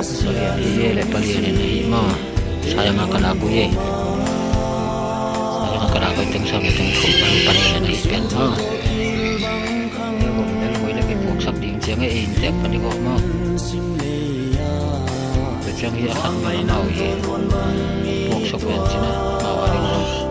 Palian le palian ni ma saya makan aku ye saya makan aku teng sama teng khupan panian di pen ma dan moi le pok sak ding chang e in tek pani ko ma ke chang ya sang ma nau ye pok sak pen china ma wa ri la ke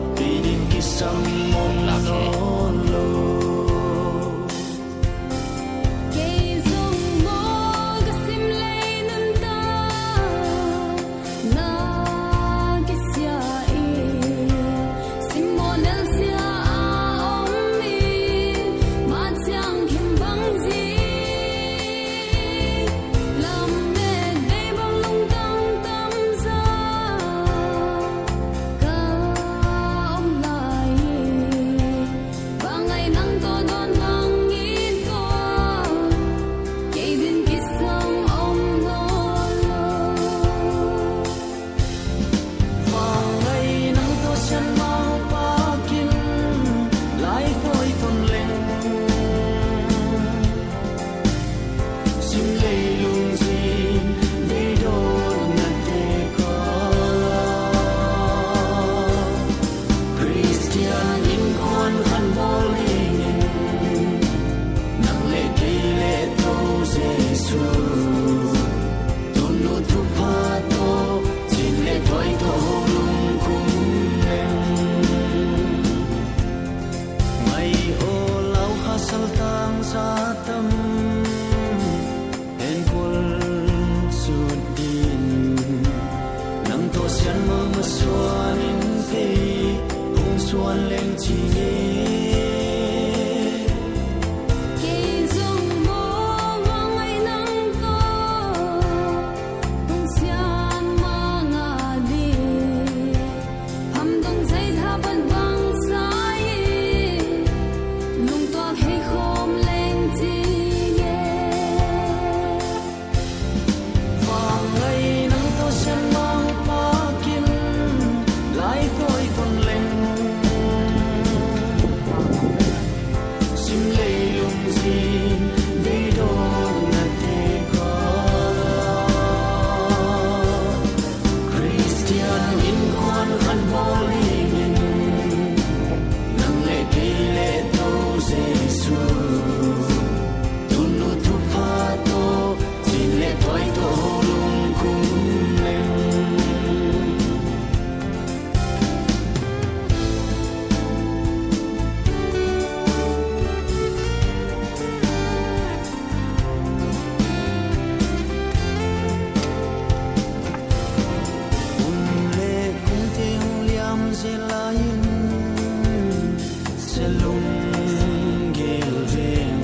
Selung gel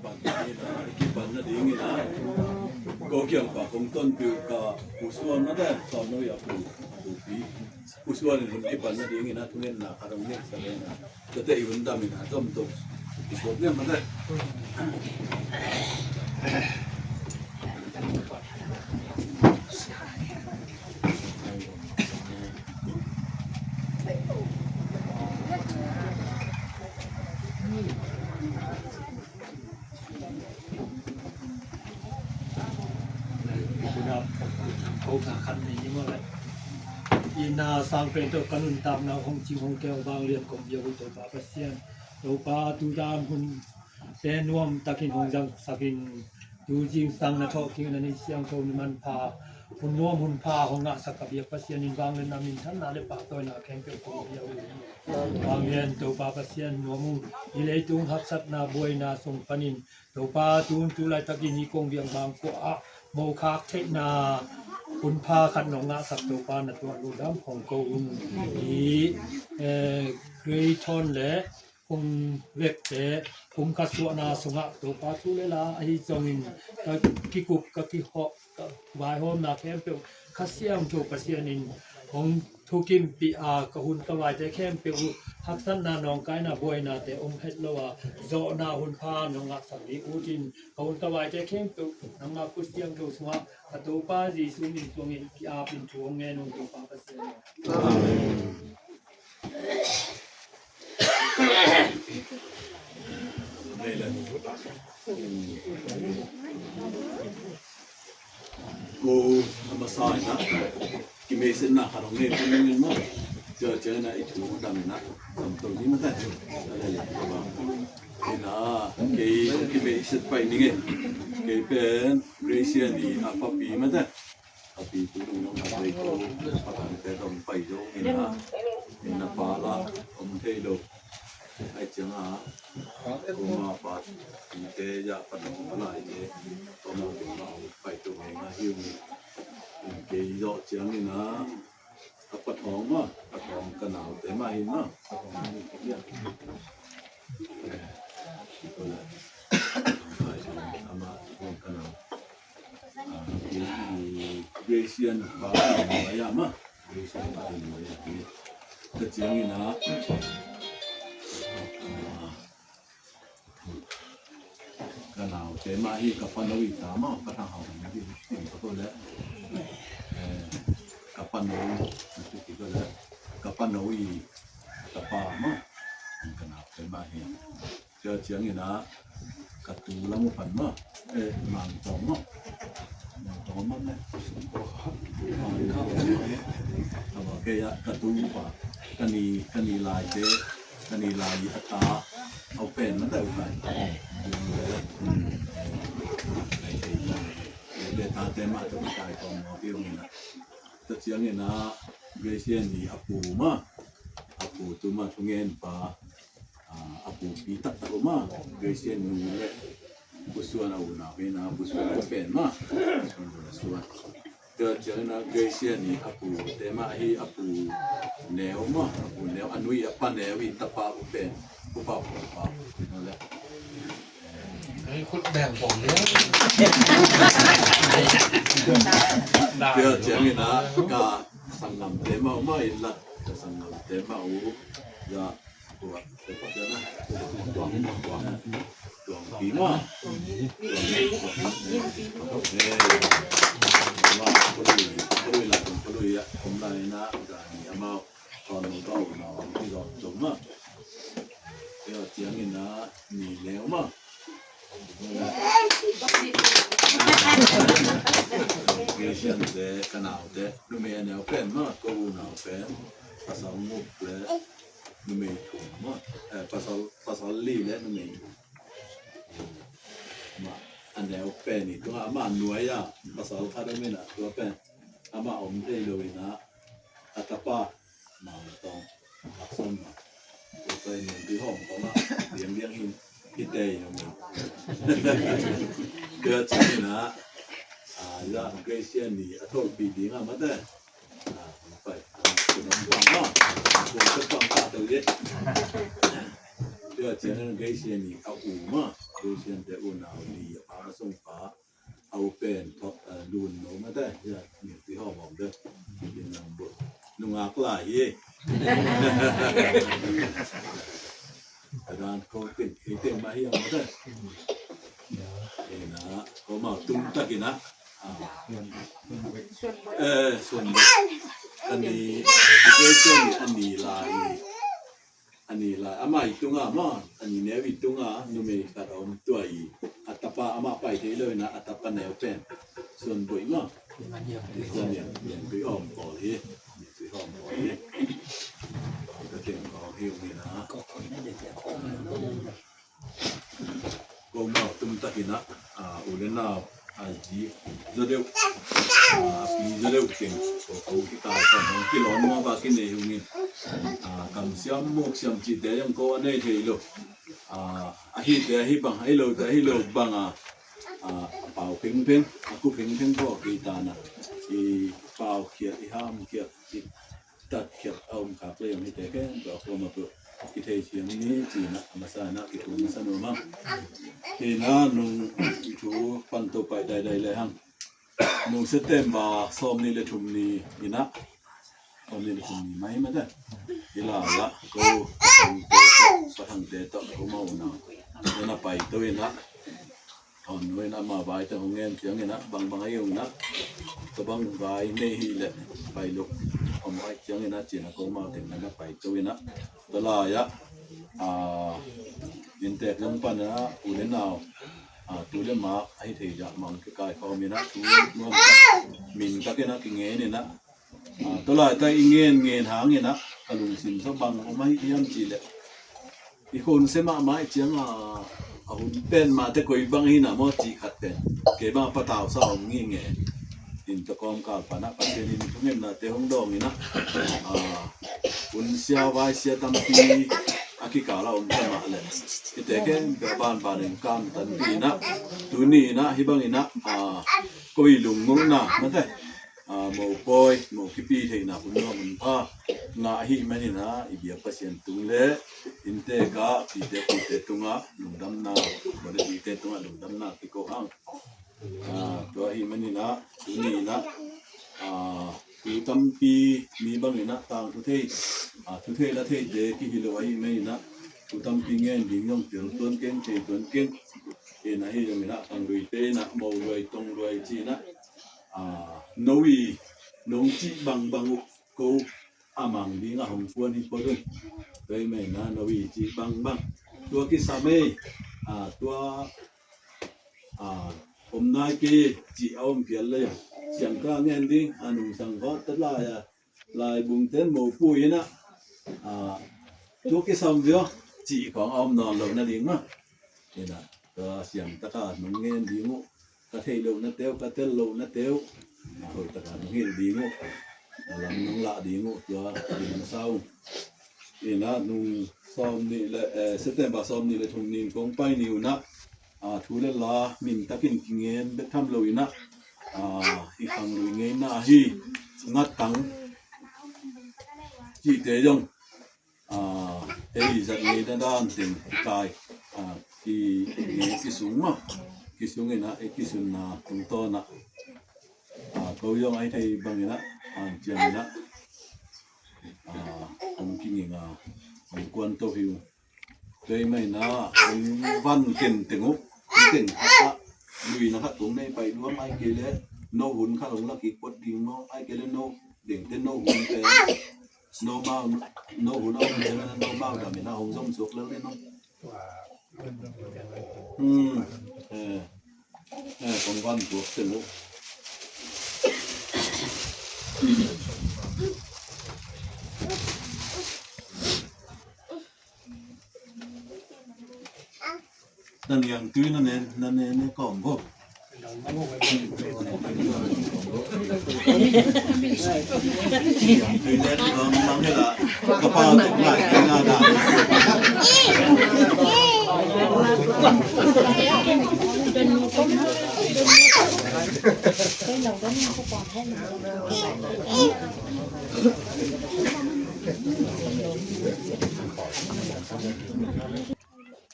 ban ni na ki ban na ding na ko kyang pa kong ton pi ka usuan na da so no ya pu pi usuan ni ki ban na ding na tungen na karong ni sa na te ibun da mi na tom to iso ne ma da Hầu khăn này nhưng mà lại ina sang pen to kanun tam na hong chi hong keo bang lian kom yo to pa pasien to pa tu dam hun ten nuam takin hong jang sakin tu jing sang na tho king na ni siang ko man pa hun nuam hun pa hong nga sakap ya pasien in bang len namin than na le pa to na keng pe ko yo bang lian to pa pasien nuamu ilei tung hak sat na boy na song panin to pa tun tu lai takin ni kong biang bang ko a mo khak the naคุณพาคันนงะสักตัวปานตัวรูดำของกอุนอีเกรทอนและคุณเวกเตคุณคัสวนาสงะตัวปาทุเลลาไอจงอินกิกุกกะกิฮอกวายโฮมนาแคมเปคัสเซียมโจปัสเซียนินของทุกิมปีอากะหุนกะวายแต่แคมเปฮักสันนานองกายนาบวยนาแต่อมเฮ็ดละว่าโซนาหุนพานงะสักดีอูจินกะหุนกะวายแต่แคมเปนงะกุสเตียงโดสงะตัวป้าจีสุนิตรงนี้ที่อาเป็นช่วงเงินตัวป้าก็เสียนี่แหละกูทำมาสายนะกิเมสินนะฮารองเนตนึงมั้งเจอนะไอ้ถูดำนะทำตรงนี้มันได้อะไรอย่างเงี้ยบ้างนี่นะกิเมสินไปนี่ไงเป็นเรเซียนีอาปปีมันได้อาปีกูน้องอะไรก็ประกันแต่ต้องไปโยงนี่นะปาละอมเทโลไอ้จังอ่ะกูมาปาตีเตยาปนอะไรเนี่ยก็มาถึงเราไปตรงเองนะฮิวเกยโยจังนี่นะปะทองมาปะทองกันหนาวแต่ไม่เห็นนะปะทองนี่ก็เนี่ยGrecian bahaya mah Grecian bahaya kecil ni nak kanau tema hi kapan nawi tama patang hau ni tim betul le kapan nawi itu kita le kapan nawi tapa mah kanau tema hi kecil ni nak katu lamu pan mah mang tong mahมันเนี่ยแกยะกระตูป่ะกันนีลายเจกันนีลายอัตตาเอาเป็นมันได้ไปเดตาเตมาจะไม่ตายก่อนเอาเที่ยวนี่นะแต่เสียงเนี่ยนะเกรเซียนนี่อปูมาอปูตัวมาทุเงินป่ะอปูปีตัดตะมาเกรเซียนนูเลยBusuan awuna bina busuan pen ma busuan kerjana Gracia ni apu tema hi apu neo ma apu neo anui apa newi tapa pen upa nole ai khut bènผมเนี่ยkerjana na ka sangam tema ma illa sangam tema u ya buat sepatana tuang bima perlu ya kembali nak ni amal kalau tahu nak tidak cuma ya jangan nak ni leo mah Grecian de canal de lumen el pen mah kau nak pen pasal muk le lumen tu mah pasal li le lumenอันแล้วเป็นนี่ตัวอามาหน่วยอ่ะภาษาคาดไม่น่ะตัวเป็นอามาอมได้เลยนะอัตปะมาต้องอักษรมาตัวเป็นหนึ่งที่ห้องเขามาเลี้ยงหินที่เตยอย่างนี้เกิดจากนี่นะย่าเกรเซียนนี่อัตโตปีดีงามมาได้ไปคุณน้องฟังเนาะคุณจะฟังตาตัวเล็กเ个前人给些你เอาอูมาดูเช่นแต่อูนเอาดีพามาส่งฟ้าเอาเป็นทอกดูนโนมาได้เนี่ยมีที่ห้องผมเด้อเป็นนางบุนุ่งอากลายอาจารย์เขาเป็นเต็มมาให้ยังมาได้นะเขามาตุ้มตะกินะส่วนอันนี้เรื่องอันนี้ลายอามาอีตุงอามาอันนี้เนวิตุงอานุเมตาอมตัวอีอัตปาอามาไปเทเลยนะอัตปาแนวเป็นส่วนบุยมาส่วนเนี่ยบุยอมปอเลยบุยอมปอเลยก็เต็มกองเฮียวนี่นะก็มาตุ้มตะกินะอุเลนาอาจีจะเดียวปีจะเดียวเก่งก็คิดตายตอนที่ร้อนมาบ้ากินเนี่ยอยู่นี่คำเสียมมุกเสียมจีเดียยังก็ในเทโลฮิเดียฮิบังฮิโลเดียฮิโลบังเป่าเพ่งเพ่งกูเพ่งเพ่งก็กีตานะอีเป่าเขียดอีห้ามเขียดอีตัดเขียดเอาขาเปลี่ยนให้แต่แค่ก็พอมาเปิดกิเทเชียงนี้จีนะมาสานะกิตุมาสนุมั่งทีน่านุ่งชูฟันตัวไปใดๆเลยฮังนุ่งเสต็มบาซ้อมนี่เลยทุ่มนี่นี่นะซ้อมนี่เลยทุ่มนี่ไม่มาได้เวลาละก็ประทังเตะต่อเขาเมาหนาเวลาไปตัวเองละตอนเวลามาไปแต่ของเงินเสียงนี่นะบางไอ้ยังนะตัวบางไปไม่ฮีเลยไปลุกผมไอ้เสียงนี่นะจีน่ะเขาเมาถึงนั้นไปตัวเองนะตลาดยินแต่ลงปันนะอุเลนาวตัวเล่มาไอ้เทียมังคือกายเขามีนะตัวเมื่อมินตะเกียนะกิเงี้ยนี่นะตลาดแต่อิเงี้ยหางนี่นะกระลุงสินสบังเอาไม้ที่ยันจีเลยอีคนเสมาไม้เจียงหุ่นเป็นมาแต่กุยบังหินะมอจีขัดเป็นเก็บมาปะตาวสาวงี้เงี้ยอินตะกอมกาลปานะปัจเจนินทุกเงี้ยนะเตะห้องดองนี่นะหุ่นเสียไว้เสียตั้มปีอากิกาเราไม่มาเลยแต่แค่แบบบ้านเองการตันปีนะตัวนี้นะฮิบังนี่นะก็วิลุงงงนะมันแต่หมูปอยหมูคิปีเทนะคุณน้องมันพางาฮิมันนี่นะอีเบียพัศยันตุงเล่อินเตกาปีเตตุงะลุงดำนาบริปีเตตุงะลุงดำนาที่โกหังตัวฮิมันนี่นะตัวนี้นะคือตั้มปีมีบางนี่นะต่างทุเทศละเทศเด็กที่ฮิโลไว้ไม่นะคือตั้มปีเงี้ยดิ่งย่อมเจอต้นเก่งเจอต้นเก่งนะฮิโลมีนะต่างลุยเตนะมอลุยตรงลุยจีนะโนวีนงจีบางกูอามังดิ่งอ่ะผมควรฮิปโปดุนไปไม่นะโนวีจีบางตัวกิสามีตัวผมนายกีจีเอาเพียรเลยเสียงกลางเงินดิ้งอันนุ่งสังกัดตลายบุงเต้นหมูปุยนะตัวกิสามเดียวจีของเอานอนลงนั่นเองมั้งนี่นะก็เสียงตะการนุ่งเงินดิ้งมุกระเทยลงนั่นเตียวกระเทยลงนั่นเตียวโอ้ตะการนุ่งเงินดิ้งมุลำนุ่งละดิ้งมุตัวดิ้งมาเศร้านี่นะนุ่งซ้อมนี่แหละเสต็มบาซ้อมนี่เลยทุ่งนิ่งกงไปนิวนะทุเรศละมินตะกินกิเงินเบ็ดทำเลยนะอีขังเลยเงินนะฮีงัดตังจีเตยงเฮ้ยจัดเงินด้านเต็มกายที่เงินที่สูงมากที่สูงเงินนะที่สูงนะตรงต้นนะเขายองไอ้ไทยบางเงินนะเจียงนะผมกินเงินผมควรโตหิวเลยไม่นะผมวันเก่งถึงอุ๊เก่งครับลุยนะครับผมไม่ไปร่วมไอ้เกลือโนหุ่นข้าหลงลักอีกปดดิ่งโนไอ้เกลือโนเด่งเต้นโนหุ่นแต่โนเมาโนหุ่นเอาเงินโนเมาแต่ไม่น่าหงส้มสุกแล้วเลยน้องผมวันตัวถึงอุ๊นั่นยังตื้อนั่นเนี่ยก่อนพวกตื้อเล่นมังให้ละกระเป๋าตกไหลกินหน้าด่าน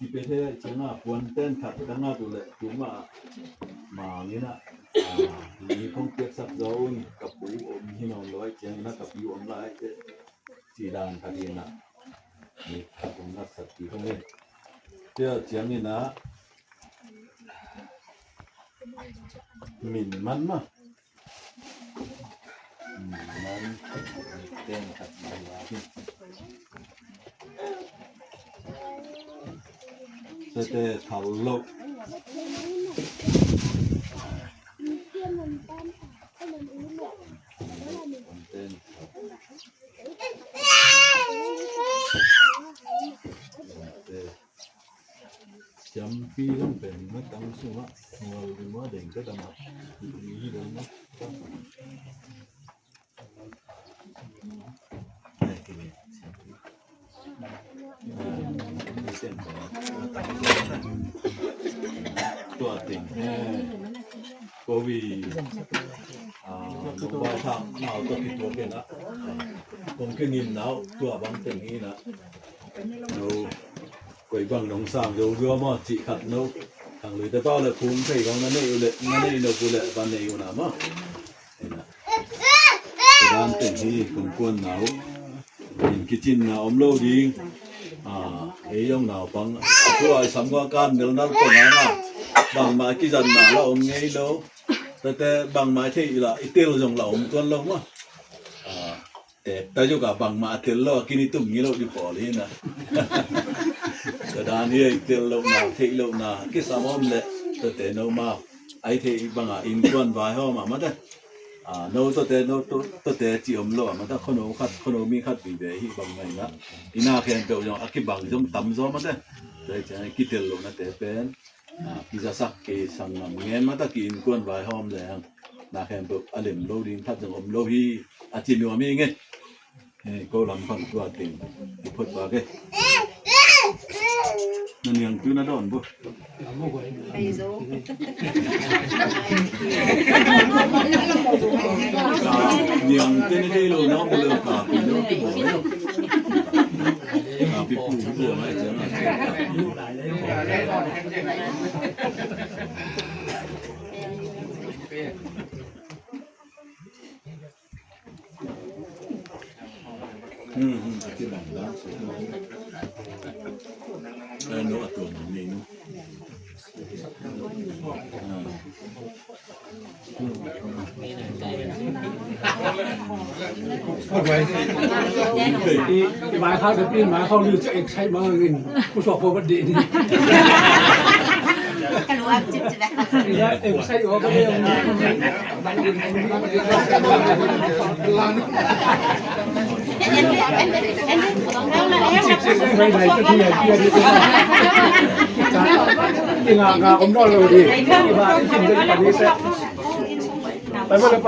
ที่ไปเทศจังปวนเต้นขัดตั้งตัวเลยถูกมานี่นะมีคงเปียกสักโดนกับปูอมที่นอนร้อยจังนะกับปูอมลายจีดานคดีนะนี่ครับผมนักสัตว์ที่เขาเล่นเจ้าเจียงนี่นะมินมันมามันเต้นขัดมาแต่ทะลุจำปีต้องเป็นมาตั้งสุวะหัวหรือว่าเด่งก็ต้องมีที่เดิมนะนี่กินตัวติ่งโควิดว่าทางหนาวตัวผิดตัวเป็นนะผมขึ้นยินหนาวตัวบางติ่งนี้นะเราก๋วยบังน้องสามเราเรือมาจิขัดเราทางเลยแต่ป้าเลยคุ้มใส่ของนั่นนี่เลยนั่นนี่เรากูเลยบ้านนี้อยู่นะมั้งร้านติ่งที่คนกวนหนาวกินจินหนาวอมโลดีเอ้ยงหนาวปังตัวไอ้สามว่าการเดินนั่งตัวนั้นนะบางมากิจันหนาวเราอมไงเราแต่บางมาที่ละอีเตี้ยจงเราอมตัวเรามั้งแต่juga bang ma tel lo kini tu ngi lo di poli na da ni tel lo na thei lo na ki samom le te no ma ai thei banga in kwan vai ho ma da no to te chi om lo ma da khono mi khat bi be hi bang mai na ina khen pe jong aki bang jong tam zo ma da dai cha ki tel lo na te pen ki za sak ke sang nam ngen ma da ki in kwan vai hom le na khen pe alem lo din that jong om lo hi a chi mi wa mi ngeก็ลำพังตัวเต็มที่พูดว่าแกนั่นยังตื้อน่าดอนบ่ยังเต้นได้โลน้องบ่เลิกกาปีโลที่บ่เนาะปีปูตัวไหมจังที่หลังนะโน้ตตัวนี้เนาะพูดไว้ที่หมายเข้าจะปีนหมายเข้าลือจะเอกใช้มาเงินผู้สอบพบดีนี่ก็รู้ว่าจิบจะได้เอกใช้ว่าไม่ได้บังเงินไม่ได้ก็ที่ไหนที่ที่งางอมนอนเลยดิที่บ้านกินได้แบบนี้เสร็จไปบ่เลย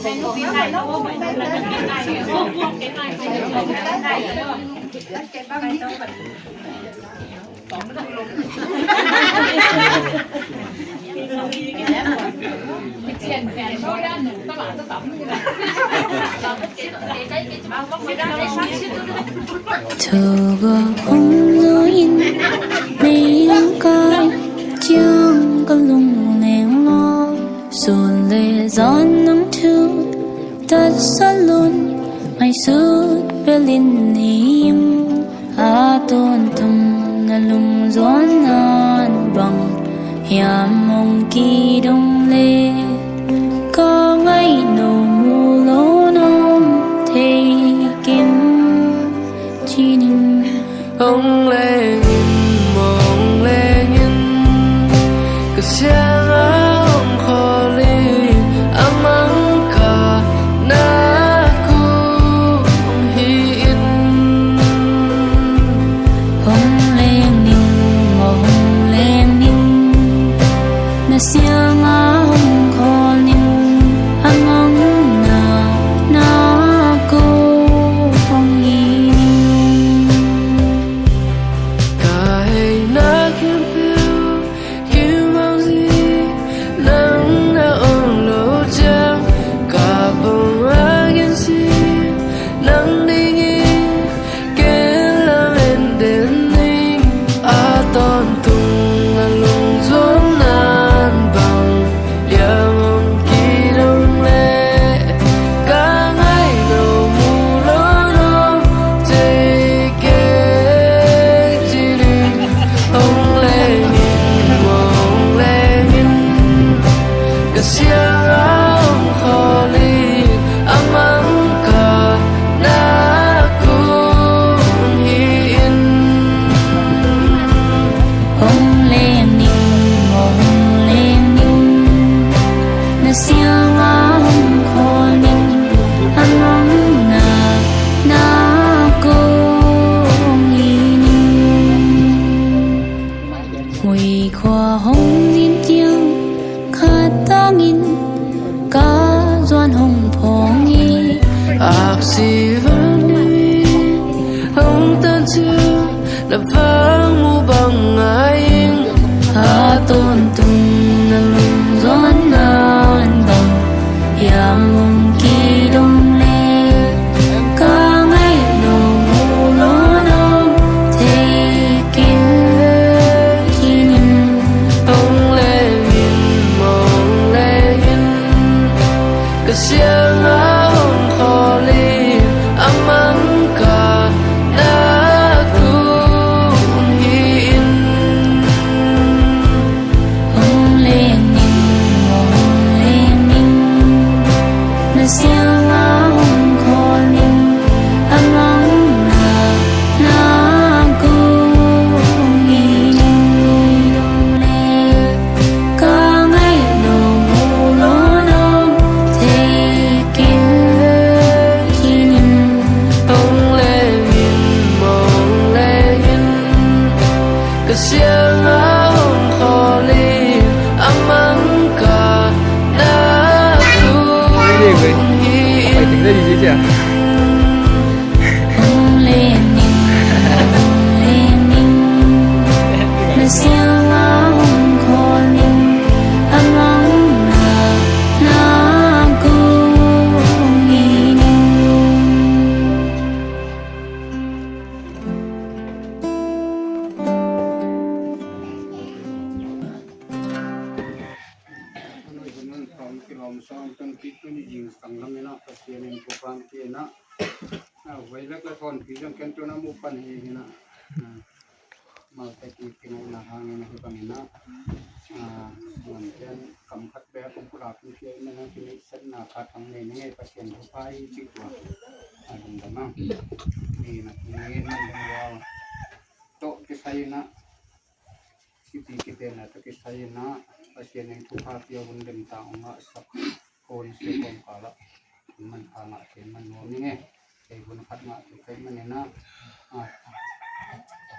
เป็นลูกพี่ไทยแล้วไปแล้วเป็นไทยพวกเป็นไทยเป็นไทยแล้วเก็บบ้างนี่ต้องแบบ2มันต้องลงเชียนแฟนโชว์ด้านหนึ่งตลาดจะต่ำนี่แหละเราก็เก็บได้เก็บเอาก็ไม่ได้ชักชื่อ저거 홀로인 내 영가정글 롱랭로 손에 전능 투 다 살론 마이 숫 벨린 님 아돈 tum na lung zon nan bang yam mong ki dong le có ngay no mu lo nom thei kim chi ning ông lên mong lên cái sáng ông khó li amang ka na ku ông hin hong lên ning mo hong lên ning na siang a hong khó ning amang na ku hong hin cả hay na kim piu kim mang gì tôn tung là lùng rốn nan bằng liang hồng kỳ đông lệ cả ngày đầu mù lối lối chạy kê chỉ đi hồng lệ nhìn mong lệ nhìn cả xiang áo khó li amang cả na kun hin hồng lên ninh hồng lên ninh na xiang á hồng khó ninh anh mong na cung hi ninh huy khoa hồng ninh chiang khát tăng in cả doan hồng phong nghi aksi vani hong tan chưa là vang mu bằng ai ha tôn tung na lung doan nan bang yang hồng kỳ đông lệ cả ngày đầu mù lo đông thấy kinh khi nhìn hong lệ nhìn mong lệ nhìn cái xiang hong khó li amang cả na kun hin hồng lên ninh na xiang á hồng khó ninh anh mong na cung hi ninh đông lệ cả ngày đầu mù lo đông thấy kinh khi nhìn hong lệ nhìn mong lệ nhìn cái xiang hong khó li amang cả na kun hin hồng lên ninh na xiang á hồng khó ninh anh mong na cung hi ninh Nun from kilom song tan ki ni jing sang lam na pasien in program ki na vai lak la thon pi jang ken to na mu pan hi na ma ta ki ki na hang na hi pan na man ken kam khat be kum pura pi ki na na ki san na kha thang ne ne pasien ko pai chi kwa dum da ma ni na ni man da wa to ki sai na Siti kita na to kisay na pasien yang tuha tiya bundem tao nga sak kon si kon kala man nga si man mo ni kay bun khat nga kay man na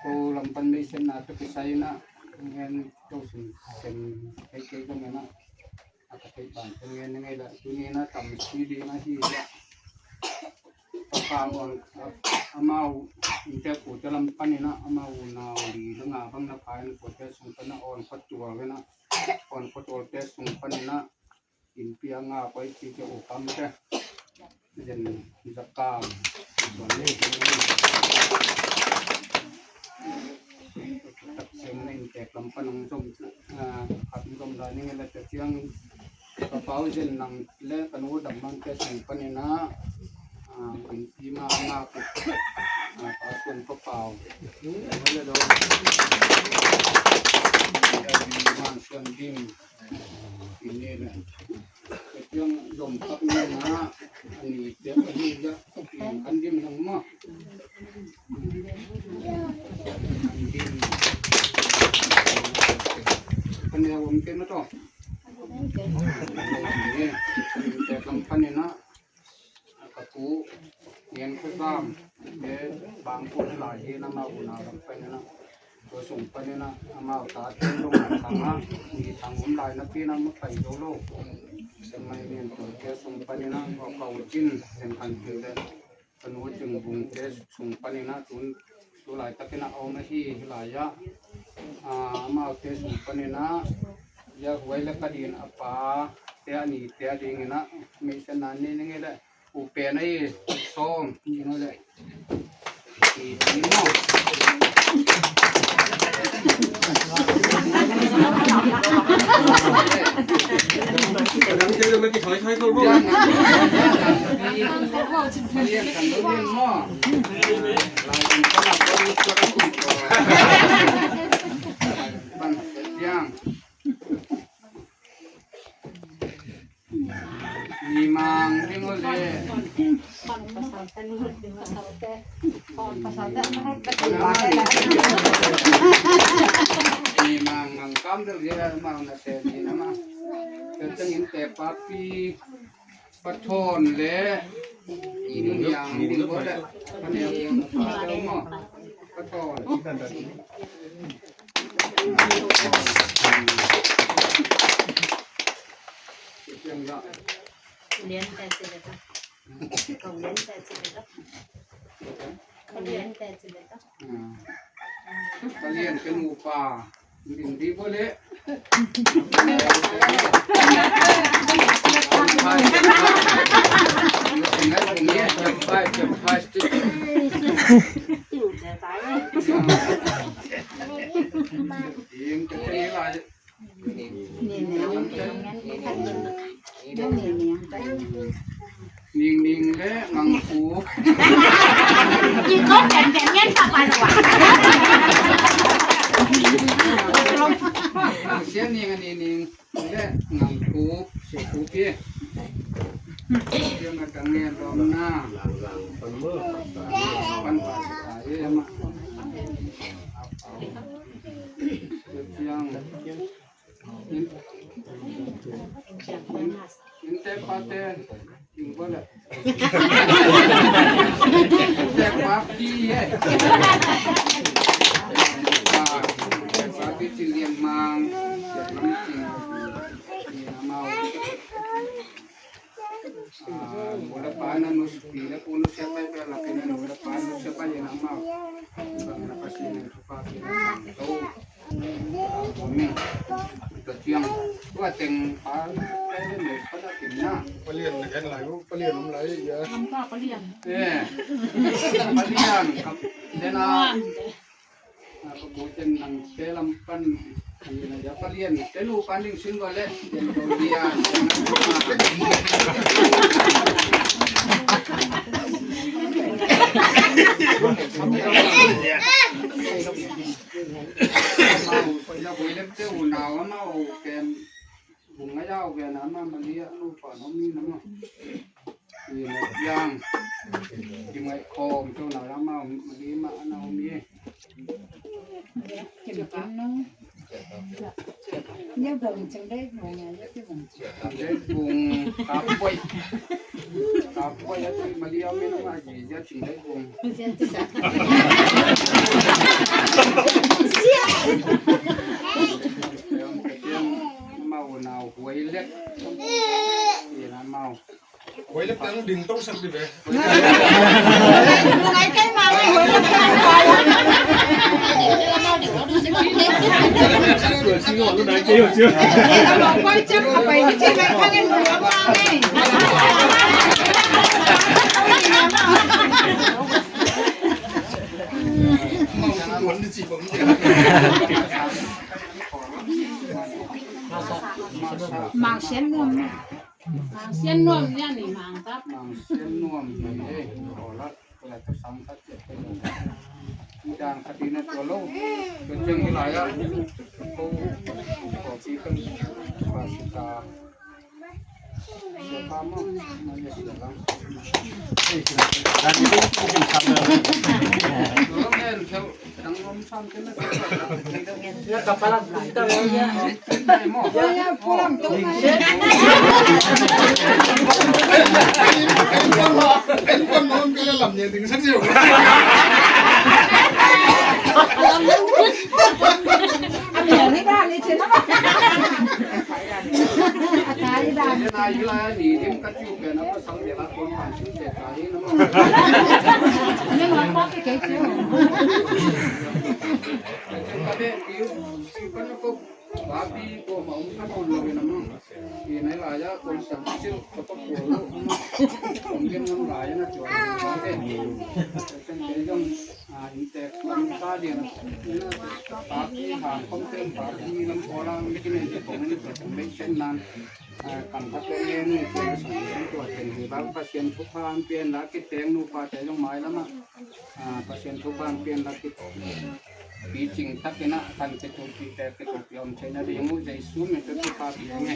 ko lampan may sen na to kisay na ngen to sen kay ko na akatay ban ngen ngen da tuni na tam si di na hi pagkamon amau inte po dalam panina amau na di nga bang na pain po te sung pana on patwa na on patol te sung panina impia nga ko ti ke o kam te jen zakam so le tak sem na inte lam panong som khat som da ni la te chiang ka pau jen nang le kanu dam mang te sung panina Pima nga po pasun ko pao wala daw mansion dim ini na yung lompak niya na ani te ani ya yung kandim ng mo kandim kanya wamke na to te kampanya na aku yang kedam de bangko la ye na ma una ram pa na to sung pa na ma ta tin lo sama ni thangum lai na pi na ma pai do lo semai ni to ke sung pa na ko ka ujin sen kan tin de kan wo jung bung ke sung pa na tun tu lai ta ke na au na hi la ya ma ke sung pa na ya wai la ka din apa te ani te ding na mi sen na ni nge la upen ai song ni no le ni no นั้นเจอเมื่อกี้ถอยเข้าร่วม ย่างนั้นเรียนกันเรียนหม้อเราเป็นฝรั่งก็รู้ตัวคุณก่อนบ้านย่างมีมังที่โมเลมีมังกำเดียวมังนาเซนีนะมังเป็นตั้งยินแต่ปาปีปะทอนเละอีนึงอย่างดิ้งก็ได้ปะเดียวปะเดียวหม้อปะทอนยังละ Liên tay trên đây đó. Còn liên tay trên đây đó. Còn liên tay trên đây đó. ก็เลี้ยงเป็นหมูป่าดิ่งดีบ่เละTiểu trẻ tái này. ยิงจะตีอะไร Nè nè, ông ngăn cái thanh nhìn. Nó nè nè. นิ่งๆและงังคู Chỉ có cảnh cảnh nhân thật là rồi. เสียนิ่งอันนี้นิ่งและงังคูเสียคูพี่เรื่องกันตั้งเนี่ยรอหน้าปันเอ้ยมาเสียงอินเตปาเตยิงบ่ละแต่ปาปีเอ้ปาปีจิเลียนมังเสียน้ำจริงเมาบุรพานันุสปีและปูนุเสไปเป็นหลักในบุรพานุเสไปยังเมาบางนักสิ่งทุกข์ที่เราโตผมนี่ตัวเชียงว่าเต็งปาได้เลยเขาจะกินนะ ปเลียนแข็งไหลปเลียนน้ำไหลเยอะ Không có có liền. เอ๊ะมาเรียนครับเดน่าก็บูชานังเทลัมปันนี่นะจะมาเรียนเทลูปันลิงซิงก็เล่นเรียนตัวเรียนเราไปเล่นเจ้าหนาวมาเอาแกนบุ้งไอ้เจ้าแกนั้นมาเรียนลูกป่าน้องมีน้ำมันนี่นะย่างกินไว้คอมเจ้าหนาวมาเรียนมาน้องมี Nhớ vùng trong đấy ngồi nhà nhớ cái vùng. Để vùng cà quay thì mà đi ao bên mà chỉ ra chỉ đấy vùng màu nào quay lết thì là màu ไว้แล้วตั้งดิ่งต้องสักดิเว้ย Lấy cái màu này hồi lúc cái coi á. Vừa xin ngọn lúc đấy kia hiểu chưa? Thế nó quay chắc không phải chỉ phải khăn cái người ông lao này. Muốn đi chỉ bấm Màng xén luôn. Màng xén luôn nha này màng tắp. màu xanh nuông thì họ lót là cái sóng phát triển cái đàn phát triển nó lâu cái chân cái lại á cô có chỉ cần và sự cả sự tham không mà giờ sự lắm Đang đi cũng khôngทำเลย Đúng lên theo đang ôm xong cái nó Nó cặp ba lần tao nói nha. này mỏ anh con nó cái làm gì thì sắc diệu Anh hiểu đi ra đi chứ nó. Cái đi ra. cái này là gì thêm các chú cái nó có xong để là con phản xứng để cái nó Nhưng mà có cái chứ. cái kiểu con nó có bà bi của mà ông nó còn rồi nó thì này là giá con sản xuất có có của luôn ông kiếm nó lại nó chuẩn có cái trong cái trong หินแตกลำตาเดียนะปากที่หางคมเต็มปากมีลำคอเราไม่กินที่ผมนี่เกิดเป็นเช่นนั้นกันพัดเล่นนี่คือสมัยตัวเป็นที่บางเปอร์เซ็นต์ทุกบ้านเปลี่ยนลักกิเตงนูปาใจลงไม้แล้วมั้งเปอร์เซ็นต์ทุกบ้านเปลี่ยนลักกิปีจริงทักกินะทันจะจบปีแต่ก็จบยอมใช้นาดีมูใจสู้มันจะทุกภาพยังไง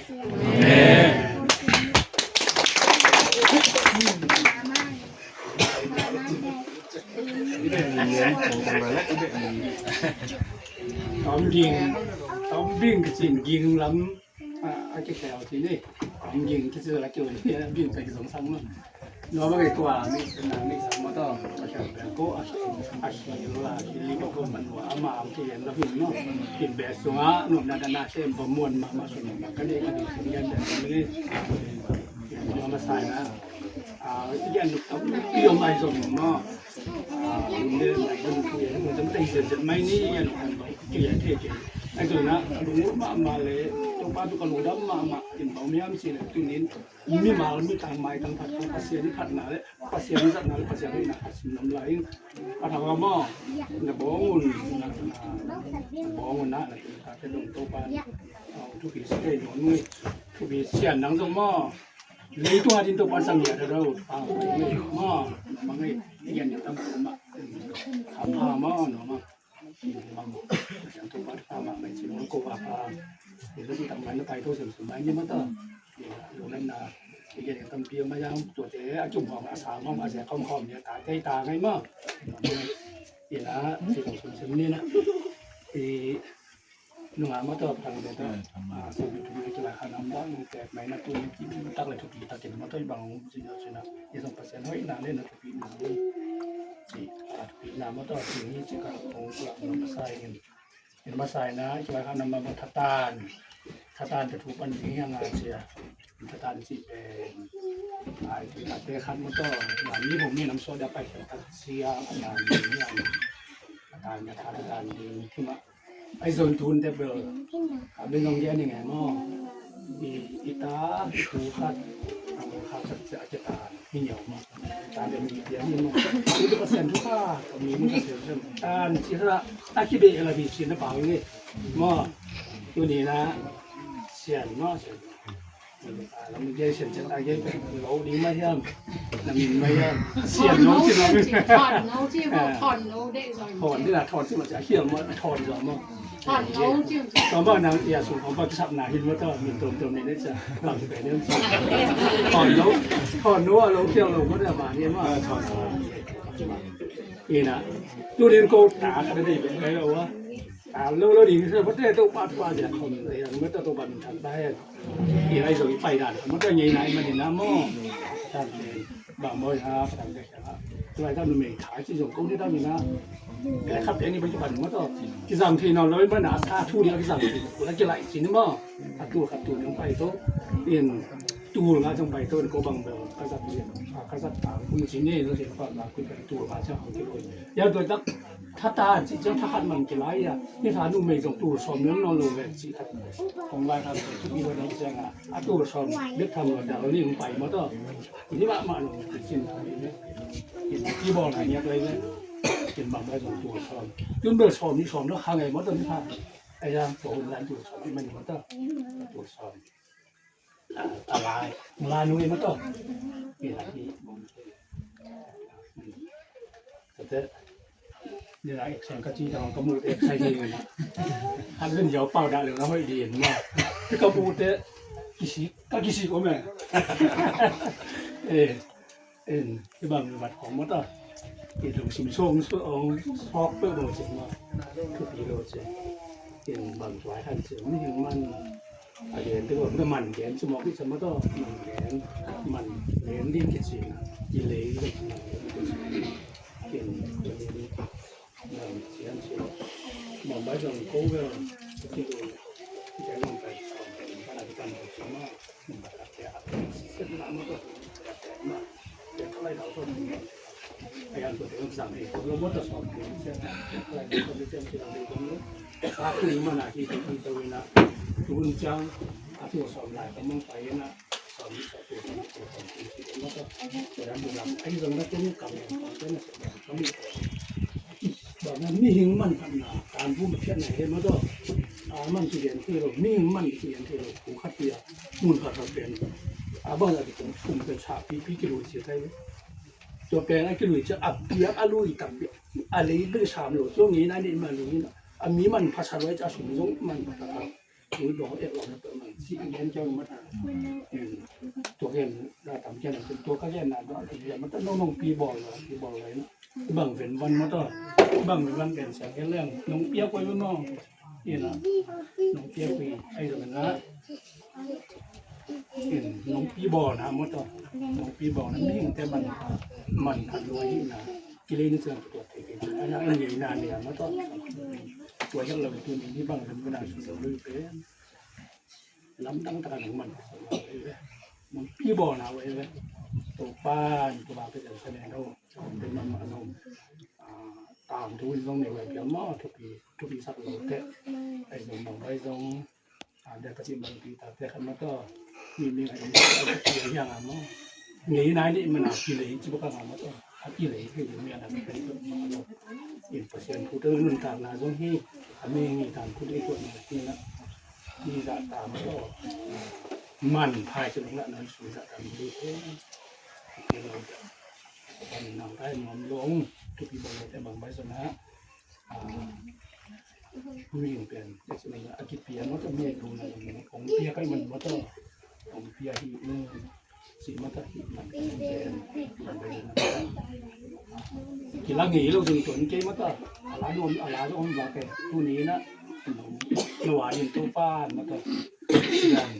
ตอมยิงตอมวิ่งก็จริงยิงล้ำไอ้แก้วทีนี่ตอมยิงที่จะละเกี่ยวเนี่ยวิ่งไปสองสามมั้งน้องไม่ได้ตัวนี่เป็นนางนี่สามมาต่อมาจากแบบก็อาชีพว่าที่รีบก็มันว่ามาที่เห็นแล้วพี่น้องกินแบบสัวหนุ่มนาดานาเช่นประมวลมาส่วนมาก็เลยก็ดีสิ่งยันแบบนี้เรามาใส่นะยันต้องยอมไอ้ส่วนเนาะเนี่ยไหนก็ดูคุยแล้วมันจะไม่ได้เสร็จไม่นี่ยันมันเกี่ยเท่เกี่ยไอ้ส่วนนะลุงมาเลยต้องป้าทุกคนรู้ดำมากินเบาเมียมสิเลยตัวนี้มีมามีทางไม้ทางผัดทางภาษาที่ผัดนาเลยภาษาที่สัตว์นาเลยภาษาที่นักสินน้ำลายก็ทำว่าหม้อเนี่ยบ้องนะถ้าจะลงตัวป้าเอาทุกปีเสียหน่อยนึงทุกปีเสียหนังตรงหม้อเลยตัวที่ตัวป้าสังเกตเราป้าไม่หม้อบางทียันอยู่ตั้งตัวมาทำผ้าหม้อเนาะมาบางอย่างตัวป้าผ้ามาไม่ใช่มันโกว่าผ้าเดี๋ยวที่ทำงานแล้วไปตัวเสริมสมัยนี้มันต้องลงนั่นนะที่จะทำเพียงมายังตัวเจ๊จุ่มของอาสาของอาเซียคอมเนี่ยตาใจตาไงมั้งเดี๋ยวนะที่ของสมนี่นะที่หนุ่มมาตัวพังเด็ดสมัยทุกอย่างจะราคาน้ำบ้างแต่ไม่นักตัวนี้ที่ตั้งเลยทุกปีตาเก็บมาตัวบางสิ่งสิ่งนั้นยี่สิบ%ให้นานเลยนะทุกปีนะที่ทุกปีน้ำมาตัวสิ่งนี้จะกับของหลักน้ำมาใส่เห็นมาใส่นะจะราคาน้ำมาทัดตานจะถูกปันนี้งานเสียทัดตานสิเป็นไอ้ที่ตัดไปคันมาตัววันนี้ผมมีน้ำโซดาไปตัดเสียงานนี้งานทัดตานดีขึ้นมาไอ้ส่วนทุนแต่เบลเป็นโรงเรียนยังไงมั่งอีตาถูขัดขัดจะตาที่เหนียวมากตาเดี๋ยวมีเดียวนี่มั่ง10%ทุกข้าก็มีมันก็เสียเรื่องตาที่ละตาคิดเบอะไรพี่ชิ้นละเปล่าอย่างนี้มั่งตัวนี้นะเสียนมั่งเสียนแล้วมันเสียนจะตายยังเราดีไหมยังน้ำมินไหมยังเสียนน้องที่เราถอนเอาที่บอกถอนเอาได้ก่อน ถอนที่ละถอนที่มันจะเขี้ยวมันถอนหรอมั่ง ถอนเอาที่ ตอนบ้านนางเอียสูงของบ้านชับนาหินว่าต้องมีตัวนี้ได้จะหลังไปเรื่องถอนโน้เราเขี้ยวเราก็ได้มาเนี่ยว่าถอนนี่นะดูเรียนโกตากันได้เป็นไงวะเราดีคือประเทศต้องปัดว่าจะคนเลยไม่ต้องปัดทำได้อีไรส่งไปได้มันก็ยังไงมันดีนะมั่งท่านบางบ่อยครับทำได้ครับทำไมท่านไม่ขายที่ส่งกุ้งที่ได้มีนะแต่ครับอย่างนี้ปัจจุบันมันก็ที่สั่งที่นอนแล้วมันหนาซาทูเดียวที่สั่งแล้วจะไหลสินมั่งตัวขับตัวลงไปโต๊ะเปลี่ยนตัวงานจงไปโต๊ะก็บังเบลก็จะเปลี่ยนก็จะต่างคุณสิ่งนี้เราเห็นว่าคุณเป็นตัวมาเจ้าของที่รวยยาวโดยตั้งถ้าตาจิตจะถ้าขัดมันกี่ไรอ่ะนี่ถ้านุ่มไม่ส่งตัวสอบเนื้อนอนลงเลยสิครับของเราครับทุกทีวันนี้จะงานตัวสอบเล็กทำเดี๋ยวเราเลี้ยงไปมาต่อทีนี้มาลงกินอะไรเนี่ยกินที่บ่อไหนเนี่ยเลยเนี่ยกินบางใบส่งตัวสอบจนเบอร์สอบนี่สอบแล้วข้างไงมาต่อที่ท่าไอ้ยังตัวนั้นตัวสอบที่มันมาต่อตัวสอบอะไรลานุ้ยมาต่อนี่แหละที่แต่นี่แหละเอกสารกระจีทองกระมูเอกใช้ดีเลยนะท่านเล่นเยาเป่าได้เลยนะไม่ดีเห็นว่าที่กระมูเตะกิชิก็แม่ที่บางบัดของมันต่อที่ถูกสิมช่วงซอกเปิดโดนสิมาคือปีโดนสิที่บางสายท่านเสียไม่ถึงมันอะไรที่ว่าเมื่อมันแขนสมองที่สมองต่อมันแขนมันแขนดิ้นกิจนะกิเลสเก่งตัวนี้เสียงมองไปจนโค้งก็ที่ดูที่ใจลงไปสอนขณะที่การฝึกสมามันแบบแต่เส้นน้ำมันก็แต่มาแต่เท่าไรเราก็พยายามตัวเองสั่งเองเราไม่ต้องสอนเองเส้นอะไรก็ไม่เส้นที่เราดูตรงนี้ถ้าคือมันอาจจะที่ตัวนี้นะดูนจังอาที่เราสอนหลายก็มั่งไปนะสอนตัวแล้วก็แต่ละบุคคลไอ้ตรงนั้นก็มีกรรมของเจ้าหน้าที่ต้องมี แบบนั้นมีหิงมันพันนาการผู้มาเพี้ยนไหนมันก็มันเขียนที่เรามีหิงมันเขียนที่เราผู้ขัดเตียมูลขัดเราเป็นบ้านเราเป็นกลุ่มเป็นชาพี่กิโลเสียไทยตัวเป็นไอ้กิโลจะอับเปียกอลุยตับเปียกอะไรก็ชามโลช่วงนี้นั่นนี่มันนี้นะมีมันภาษาไว้จะสูงส่งมันภาษาหรือบอกเอกเราเป็นมันที่เรียนเจ้ามาทางตัวเรียนเราทำแค่นั้นเป็นตัวก็แค่นั้นว่าเรียนมันต้องน้องปีบอลเลยนะบางเป็นวันมันต้องบางเป็นวันเป็นแสงเรื่องน้องเปียกไว้น้องนี่นะน้องเปียกไปไอ้ตรงนั้นนะน้องปีบอลนะมันต้องน้องปีบอลนั้นไม่แต่มันทันรวยนะกิเลสนี่เสื่อมตัวเองอันนั้นอย่างนั้นเนี่ยมันต้องตัวยังเราตัวนี้ที่บางเป็นขนาดสุดเลยเป็นล้ำตั้งตาหนังมันพี่บอกนะไว้เลยตัวป้านตัวบาเป็นแสดงเราเป็นมันมาโนมตามทุกตรงในเว็บยังมอทุกปีสักเราเตะไอ้ตรงไอ้ตรงเด็กก็ที่บางปีแต่ขันมันก็มีอะไรอย่างอย่างอ่ะมั้งงี้นายนี่มันอากิเลสที่พวกเรามันก็อากิเลสคือมีอะไรเป็นตัวมันอินเปอร์เซ็นต์ผู้ตื่นต่างนะตรงที่มีต่างผู้ที่ตัวนี้นะมีตามก็มันพายจนถึงนั้นสุดท้ายดูเองเราวันนำได้นอนลงทุกปีบางแต่บางใบสนะมีเปลี่ยนแต่สิ่งอากิเปียมันก็มีดูนะของเปียก็มันมันก็ของเปียที่นึงสีมันก็ที่มันเป็นกินละหนีเราถึงตัวนี้เจ๊มันก็อะไรโดนอะไรโดนว่าแกตัวนี้นะหนวดยินตัวป้านมันก็ยัง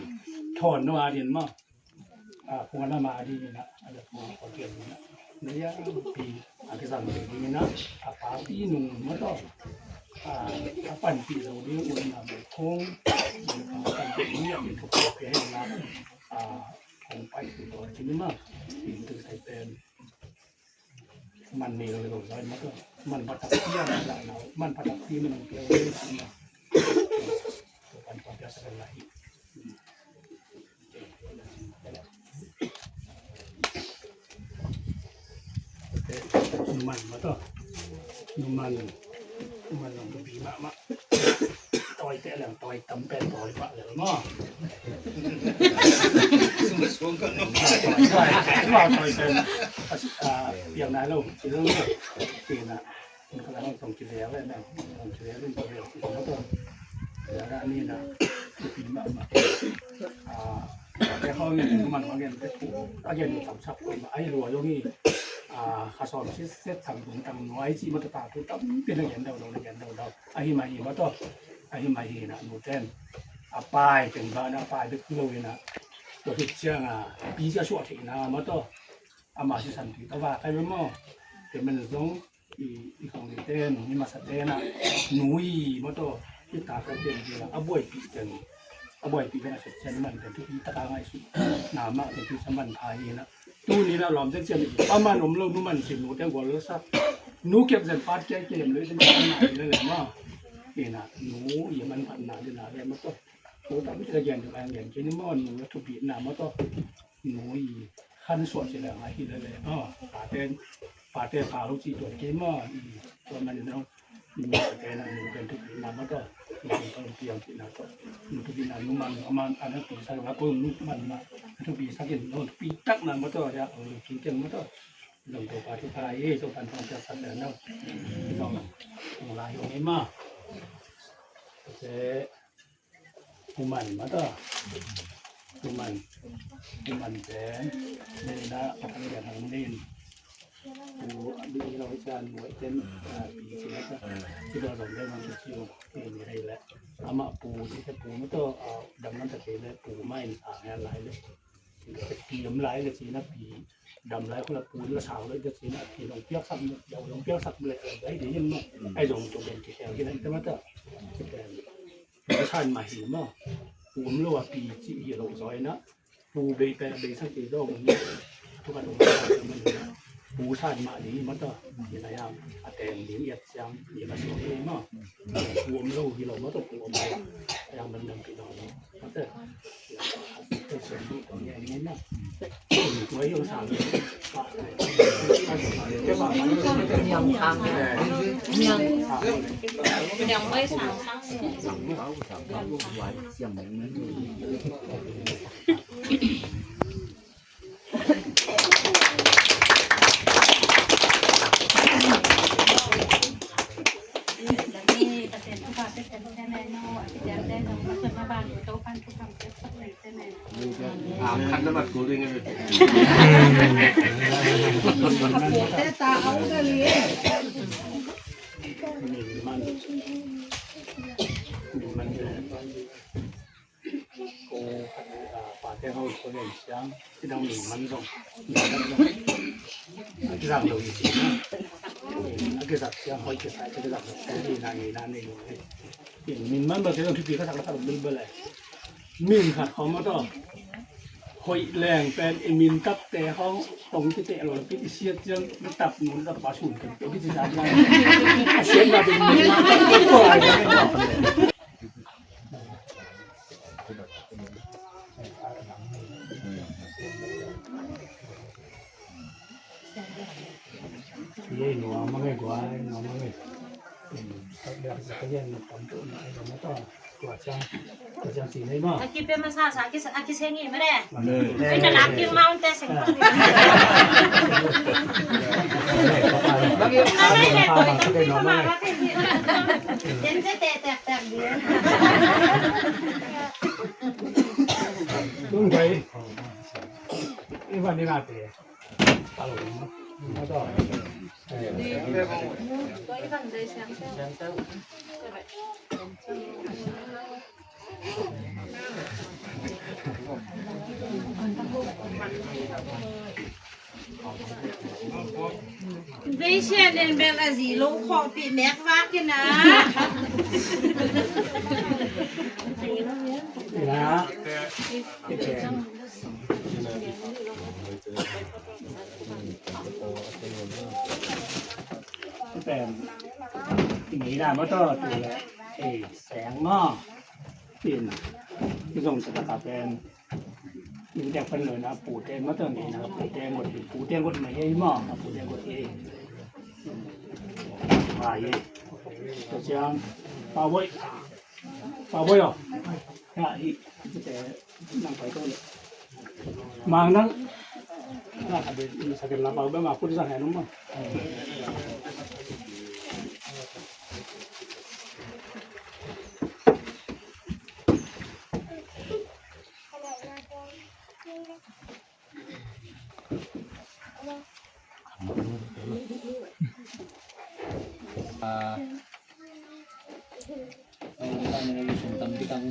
ถอนหนวดยินมั้งพวกนั้นมาดีนะอะไรพวกเขาเกี่ยวนะเนี่ยปีอากิสันดีนะปาปีหนุ่มมันก็ปั่นปีเราเรียกว่าน้ำโค้งปั่นปีนี้เป็นทุกประเภทนะของไปตัวที่นี่มากปีนถึงใส่เป็นมันนี่เราเลยบอกว่ามันพัฒนาที่อะไรเรามันพัฒนาที่มันเกี่ยวกับนะตัวการความจะสักไหนมันมาต่อมันลงปีมาต่อยแต่แหลมต่อยตำเป็นต่อยปะเลยมั้งต่อยเป็นอย่างนั้นเราเรื่องปีน่ะมันก็ต้องส่งกิเลสแล้วนะส่งกิเลสเรื่องกิเลสแล้วก็แล้วนี่นะปีมาแต่เขาเนี่ยมันว่าเนี่ยเป็นผู้อายันต่ำชับคนไอ้รัวตรงนี้ข้าสอนที่เซตทำถึงทำน้อยที่มันตาทุกตั้มเป็นเรื่องเดาไอ้มาอีมาต่อไอ้มาอีนะหนูเต้นปลายถึงบ้านปลายเป็นเราเลยนะตัวที่เชื่องปีจะช่วยถึงนะมาต่อมาสิสันติแต่ว่าใครไม่มองแต่มันต้องอีของเต้นนี่มาสเต้นหนุ่ยมาต่อที่ตาเป็นเด่นดีนะบ่อยปีจังบ่อยปีเป็นอาชีพเช่นมันเป็นทุกปีตะการไอ้สุดหนามากเป็นที่สมันพายนะตู้นี้เราหลอมเส้นประมาณเรานุ่มมันสิหนูแต่หัวเราสักหนูเก็บเส้นฟาดแก่เกมเลยจะมาทำไหนเลยแหละว่านี่นะหนูอย่ามันพันหนาดีนะเลยมันก็หนูทำวิธีการอย่างเช่นว่าหนูทุบปีหนามันก็หนูขั้นส่วนเสร็จแล้วไอ้ที่เลยป่าเต้นป่าลูกจีตัวเกมว่าตัวมันเนาะมีแต่ละหนูเป็นทุกปีหนามันก็ต้องเตรียมปีหนาก็หนูทุกปีหนาหนูมันเอามาอันนั้นปีใส่ว่าเพิ่มลูกมันมาทุกปีสักอย่างโน่นปีตักนั้นมาต่อจะกินเก่งมาต่อลงตัวปลาที่ปลายตัวพันธุ์ของจะสัตว์เดินเนาะต้องลายอย่างนี้มาเจ๊ผู้มันมาต่อผู้มันแสนนี่นะพัฒนาทางนี้ผู้ดีเราวิจารณ์หน่วยเต้นปีเสียก็ที่เราส่งได้มาชิวๆมีอะไรแล้วอามาปูที่จะปูมาต่อดำน้ำตะเคียนเลยปูไม้งานหลายเลยปีดำไหลเลยสินะปีดำไหลคนละปูละสาวเลยจะสินะปีลงเปียกสักเดี๋ยวลงเปียกสักเลยได้ดียังมั้งไอ้ลงตัวเป็นกี่แถวที่ไหนแต่ว่าก็แต่ชาติใหม่หิมอ่ะปูมันรู้ว่าปีที่เราซอยนะปูเบย์เป็นเบย์สักกี่โลมันทุกคนมันปูชาติใหม่นี้มันก็ยังไงอ่ะแต่งเลี้ยงเอียดยังอย่างนั้นสวยมากปูมันรู้ที่เราไม่ต้องปูอะไร yang benar kita orang. Betul. Ini nak. Gua有啥的？娘汤娘没上汤。คันน้ำมันกูด้วยไง แต่ตาเอาได้เลย มันโอ้ป่าเจ้าเขาคนใหญ่เสียงที่เราหนีมันส่งที่เราอยู่ที่นั่นที่เราเสียงคอยเก็บไปที่เราที่นั่นนี่นั่นนี่มินมันแบบที่เราที่ปีก็สักแล้วก็บินไปเลยมินขัดเขามาต่อคอยแรงเป็นมินกับแต่เขาตรงที่เตะเราพิเศษจังมันตับหนุนตับปลาฉุนกันตัวพิเศษจังเสียงมาเป็นมินก็อะไรกันไม่รู้Ye no amang gua amang dia sekalian tampun ada mata gua macam sini mah Aki pe masa aki sengi mere Kita nak ki mau te seng Bagi apa kita normal Jense te dia Tung kai Ivan ni nate kalau mata Bây giờ nên bé là gì lâu khó bị mét vác kia nè Dạเป็นสิ่งนี้นะมันก็ตัวแสงหม้อเป็นที่ส่งสกัดเป็นมีแต่เป็นเลยนะปูเต้นมาเติมนี้นะปูเต้นหมดไม่ใช่หม้อปูเต้นหมดเองว่าเย่ตัวเชียงปลาไว้หรอฮะอีแต่นั่งไปก็มังนั่งน่าจะเป็นสักการะปลาแบบมาพูดสักแห่งนู้นมั้ง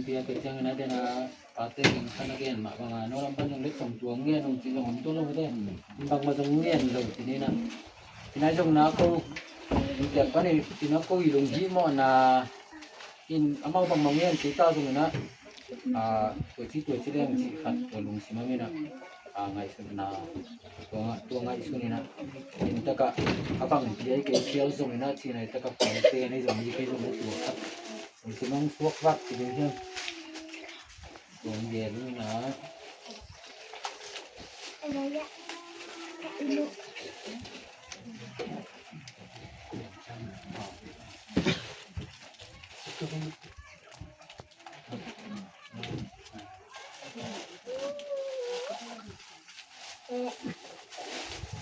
Pia kecang na din na pate yung kanagyan mga no lang pa yung litong tuwang yan nung silong tulong din pag masong yan daw tinina pinajong na ako yung tiyak pa ni tinako yung gimo na in amaw pang mangyan kita so na tuwa lang si kat tulong si mami na ngay so na tuwa nga iso ni na in taka abang diay kay siya so na sina taka pante na yung kay so na tuwa si mong suwak wak si siya Tuang dia ni nak.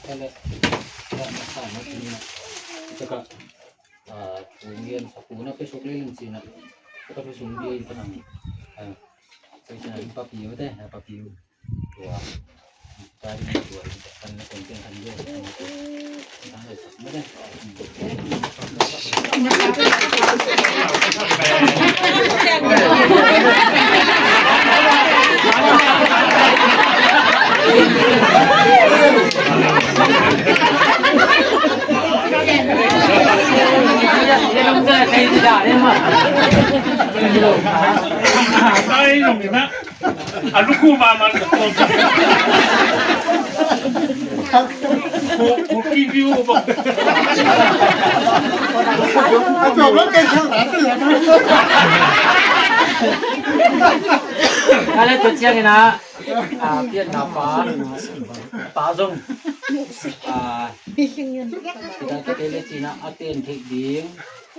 Kalau masalah macam ni, kita kan kemudian sapuna besok keliling sini, kita besok dia itu nang. Saya nak papiu deh, papiu. Dua. Tadi dua kan konten kan dia. Kita ada semua deh. Dia nak kayak tidak dia mah. Ay, no me va. Ano ko maman ko. Ko review ba. Ano ba kayo sa atin? อะไรตัวเชียงนะเพี้ยนหน้าป่าจงkita kita Cina aten thik ding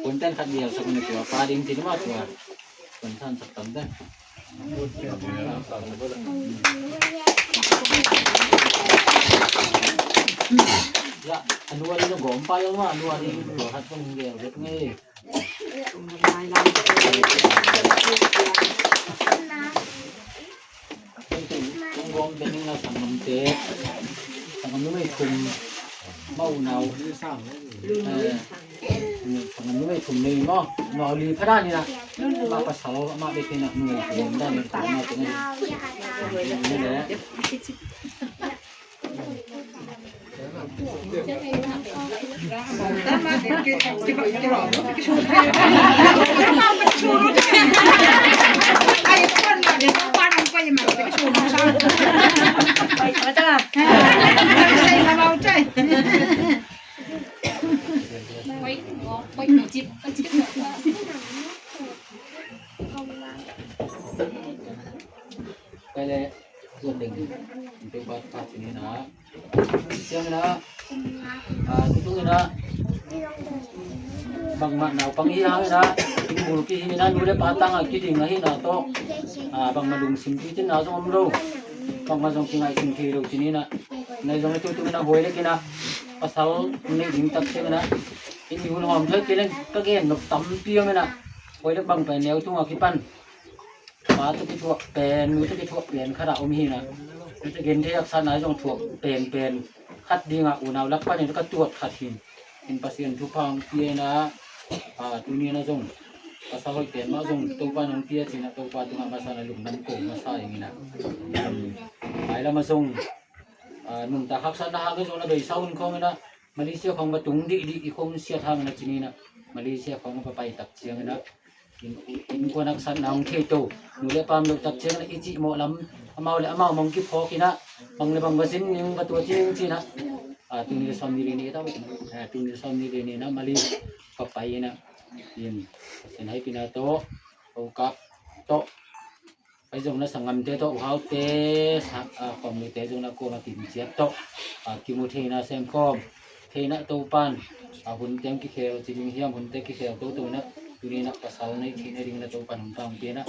konten khat dia sakne tua pa ding tin ma tua kontan saktam da ya anu ari no gom pa yo ma anu ari no hat ko nge ret nge Kung gom bening na sangam te sangam no mai kum mau nào sangam no mai kum nei mo no li phada ni na ma pa sao ma be tin na ngai kum da ni ta ma te ni le cái này ruột đỉnh cái bát phát ini na siang na itu na bang mak nau panghia na timbul ki hi na nude patang ki ding hi na to bang malung sim ki tin na jong ro bang ma jong kingai sim ki ro chini na nei jong tu na hoi le kina pasal nei ding tak se na in hu hom thoi ki len ka gen nok tam piang na hoi le bang pa neu tu ki panมาตุกิทั่วเป็นมือตุกิทั่วเปลี่ยนขนาดอมหีนะตุกินที่ยักษ์สันไหนจงทั่วเป็นคัดดีงะอุณาวลักปันนี่ก็ตรวจขัดหินเป็นปัสเซียนทุพังเปียนะตัวนี้นะจงภาษาเขาเปลี่ยนมาจงตัวปานงเปียสินะตัวปานตัวมาภาษาในหลุมน้ำโขงมาใส่อย่างนี้นะไปแล้วมาจงหนุ่มตาฮักสันนะฮักก็จงนะเบย์เศร้าคนนะมาเลเซียของมาตุงดีอีกคนเสียทางนะจีนี่นะมาเลเซียของมาไปตักเชียงนะin ko nak san nang thei to nule pam lo tak cheng i chi mo lam amau le amau mong ki pho ki na bang le bang wasin ning ba tu ching chi na tu ni som ni ni ta tu ni som ni ni na mali pa pai na yin sen hai pina to o kap to ai jong na sangam te to hau te kom ni te jong na ko na tin chiap to ki mu the na sem kom the na to pan hun teng ki khel chi ding hiam hun te ki khel to na tuni nak pasal na kini ring na tupan untang pina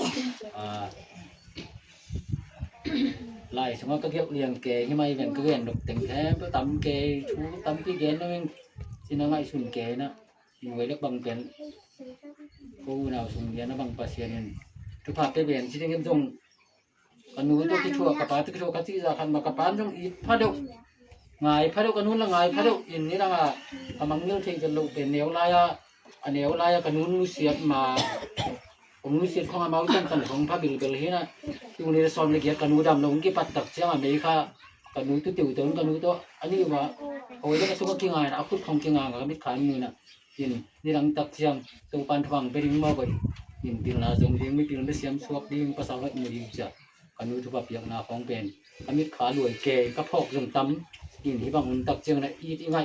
lại semua kegiat liang ke himai ben kegiat dok teng hem tam ke chu tam pi gen na men sinangai sun ke na ingwei lek bang pen ko nào sun gen na bang pasien tu pha pe ben chi ding jong kanu to ki chua ka pa ti chua ka ti za khan ma ka pan jong i pha deu ngai pha deu kanun la ngai pha deu in ni la amang neu thei kan lo pen neu la yaอันนี้ว่าอย่างนู้นมุสีมาผมมุสีของอามาจันกันของพระบิลเบลเฮนะที่วันนี้ซ้อมในเกียร์กันนู้ดำลงกี่ปัตตักเชียงอเมริกากันนู้ตัวติ๋วตัวนั้นกันนู้ตัวอันนี้ว่าเอาไว้ได้ก็สุขกิงานเอาคุดของกิงานกับมิตรขายมือนะยินนี่หลังตักเชียงตัวปันทวังไปดิ้งมาบ่อยยินปีนาจงดิ้งไม่ปีนไม่เสียมสวกดิ้งภาษาละมือดิ้งจ้ะกันนู้ทุบเปียกนาของเป็นมิตรขารวยเกยกระพอกจงตั้มยินที่บางคนตักเชียงนะอีที่ไง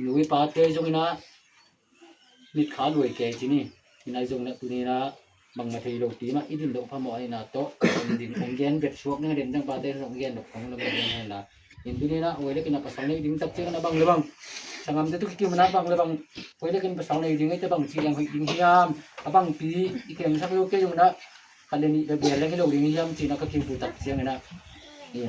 หนุ่ยปาเตยจงนะมิดขาลวยแก่ที่นี่ในจงนะตัวนี้นะบางมาทีโลตีมาอิดินดอกพมอยนาโตดินของแกนเบ็ดชวกเนี่ยเด่นจังปาเต้ของแกนดอกของเราไม่ได้ให้ละเห็นตัวนี้นะโอ้ยได้กินภาษาในดิ้งตักเจ้านะบางเลยบางสังคมจะทุกที่มันนะบางเลยบางโอ้ยได้กินภาษาในดิ้งไอ้เจ้าบางชียังให้ดิ้งยามบางปีอีกอย่างสักโลเกยงนะคันเดนี่เบียร์แล้วให้โลดิ้งยามชีนักก็คิวปูตักเจ้านะนี่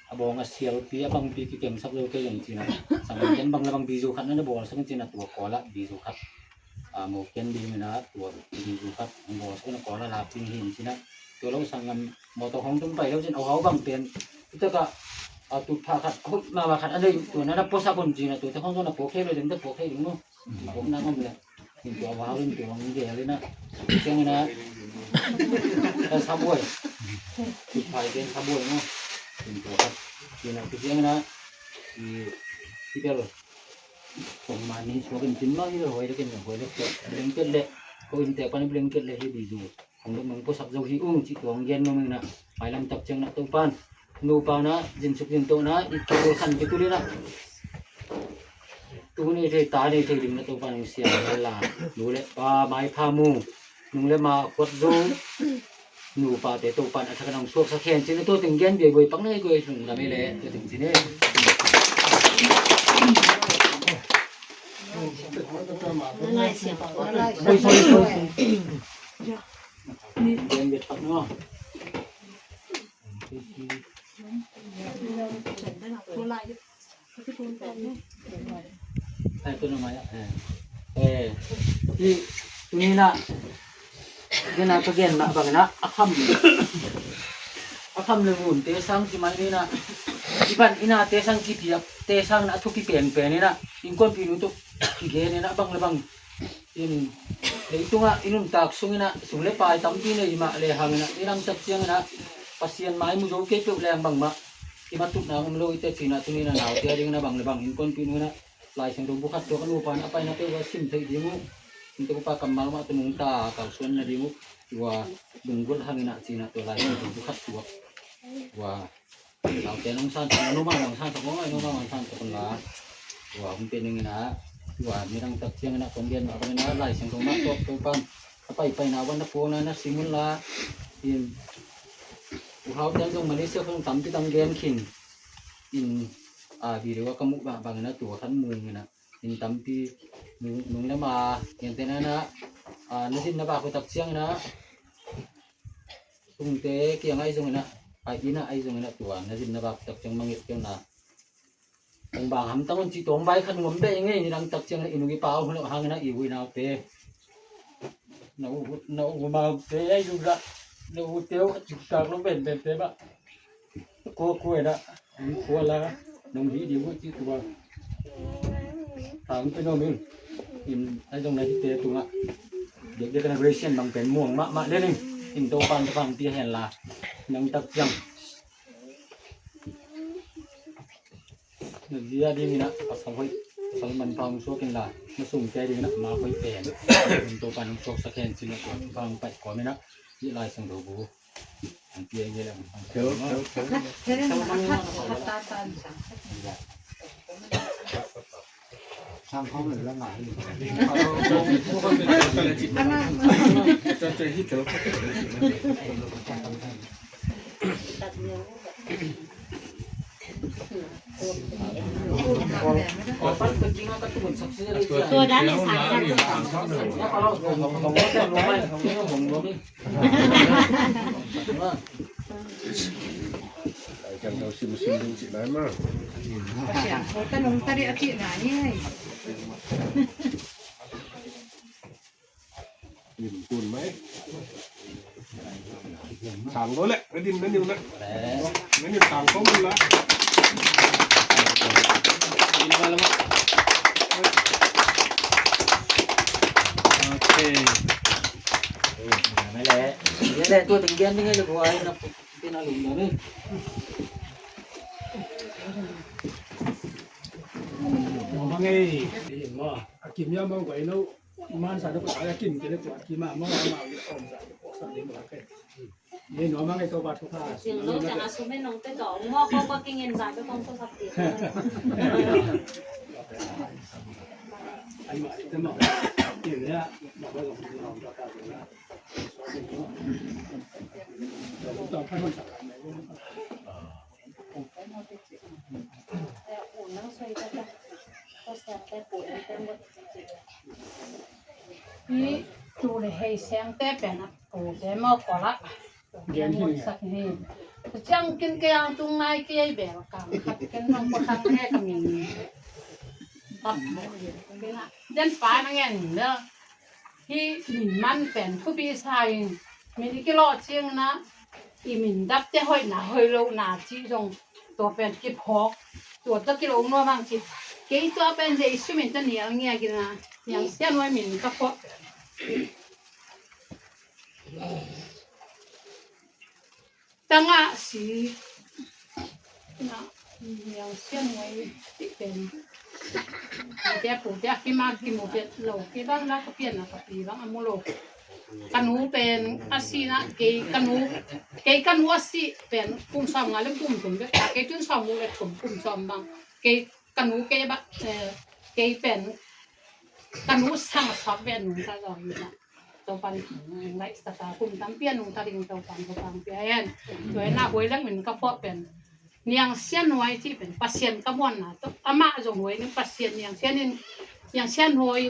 abong asial pi abang pi ki kem sak lo ke yang china sang ken bang labang bizu khat na bol sang china tua kola bizu khat mo ken bi na tua bizu khat bol sang na kola la pin hin china to lo sangam mo to hong tum pai lo chin au hau bang pen ita ka tu pha khat hot ma wa khat anei tu na po sa bon china tu te hong na po ke lo den te po ke ding no bom na ngom le hin tu wa rin tu ngom de le na chang na sa boy tu phai ken sa boy no untuk kita kerja na kita loh pemanis mungkin cuma itu hoi lagi nih hoi lagi blanket le kau inte apa nih blanket le hidup itu untuk mengposak jauh hiung si tuang gen memang na malam tak ceng nak tupan lupa na jenis jenis tu na itu kan itu dia na tu ni thei ta ni thei ding na to pa nang sia la nu le pa mai pha mu nung le ma kwat zo nu pa te to pan atha nang suak sa khen chin to ting gen be boi pak nei goi sung la me le te ting chin ne Lại sẽ bỏ lại. oi sorry gen be pak no ai tu na maya i tu ni na gen na to gen na bang na akham le mun te sang chi mai ni na iban ina te sang ki pia te sang na thu ki pen pen ni na in kon pi nu to ki ge ni na bang le bang in le tu nga inun tak sung ina sung le pai tam pi ne ma le hang na irang chak chiang na pasien mai mu zo ke pe le bang ma ki ma tu na um lo ite chi na tu ni na naw te ring na bang le bang in kon pi nu na lai sang do bu khat to kan u pan apai na pe wa sim thei di mu in to pa kam mal ma tu nung ta ka suan na di mu wa dung gol hang na chi na to lai do bu khat tu waเราเจน้องสันน้องมาน้องสันตะก้อยน้องมาน้องสันตะคนละว่าผมเป็นยังไงนะว่ามีรังตักเชียงนะคนเรียนมาเป็นนะไล่เสียงตรงมาตบตรงปันไปนะวันนับพวงนะสิมุนละอินเขาเจ้าตรงมาเลเซียเขาทำที่ทำเกมขิงอินวิดีโอกำมุกบางนะตัวขันมือนะอินทำที่นุ่งแล้วมาอย่างเต้นนะนั่นสินะบ้าเขาตักเชียงนะตรงเตะเกี่ยงไอ้ตรงนะina ai zong na tua na jin na bak tak chang mangit kyang na ang bang ham tangon chi tong bai khan ngom be nge ni rang tak chang inu gi pau hlo hang na i wi na te na u ma te ai du ra na u teo chi ka lo ben ben te ba ko na ko la nong hi di wo chi tua tang pe no min in ai zong na hi te tu nga de generation bang pen muang ma le ni in to pan pi hen la nang tak jang dia di mina pasal hoi pasal man pang so kin la na sung te di na ma hoi pen to pan so sa ken sin ko pang pai ko mina di lai sang do bu an pi ye la sang không được la ngai cho chơi hít thở Tôi đã lên sàn ra chẳng đâu xin đúng chị nói mà ta nông ta đi ăn chuyện nào nhé nhìn cuốn mấy thằng đó lẹ nó đi nó nhiều đấy nó nhiều thằng có mình láไม่แหละนี่แหละตัวถึงเย็นนี่ไงลูกไอ้นะเป็นอารมณ์นี่มาไงมากินยามาไว้แล้วมันสารพัดกินกันเลยกว่ากินมาเมื่อวานมาเลยอ่อนสารเลี้ยงมาแค่นี่หนูมาไงตัวบาดทุกท่า Dừng lúc chẳng là xuống bên nông tới đó mò không có kinh nghiệm giải với con tôi sắp tiền ไอ้หมาจะมาอย่างเนี้ยบอกว่าเราจะตายแล้วเราต้องให้มันสารไหน Ủa nó xoay ra ra có xem tay bụi tay một ý chủ để hay sáng té bèn chủ để mò quả lắc sắc hình chẳng kinh cái ăn tung ngay kia bèn càng khát cái mong có khát nghe cầm nhìn tập dân phải nó nghe nhìn nữa khi nhìn man bèn cứ bị sai mình cái lọ chiêng na thì mình đắp cái hơi lâu na chỉ dùngตัวเป็นกิบหอกตัวตะกิโลนัวบางกิบเกี่ยตัวเป็นเจสุมินตันเนี่ยเงี้ยกินนะอย่างเสี้ยนไว้มินก็พอตั้งอ่ะสินะอย่างเสี้ยนไว้เป็นเจ้าปู่เจ้ากิมากิมูเป็นโลกิบ้างแล้วก็เปลี่ยนนะกับปีบ้างอมุโลกันหูเป็นอาศีนะเกยกันหูอาศีเป็นปุ่มซ้อมงานเรื่องปุ่มตุ่มเด็กเกยจุนซ้อมมูเล็กตุ่มปุ่มซ้อมบางเกยกันหูเกยแบบเก เกยเป็นกันรู้สั่งสอบเป็นหนุ่มตาลอยนะตัวปันไล่สตาคุณตั้มเปียนุ่งตาลิงตัวปันตัวปังเปียนตัวหน้าหวยแล้วเหมือนกับพอเป็นเนียงเสียนไว้ที่เป็นปัสเซียนกระมวลนะตัวอาม่าจงหวยนึงปัสเซียนเนียงเสียนนี่อย่างเสียนหวย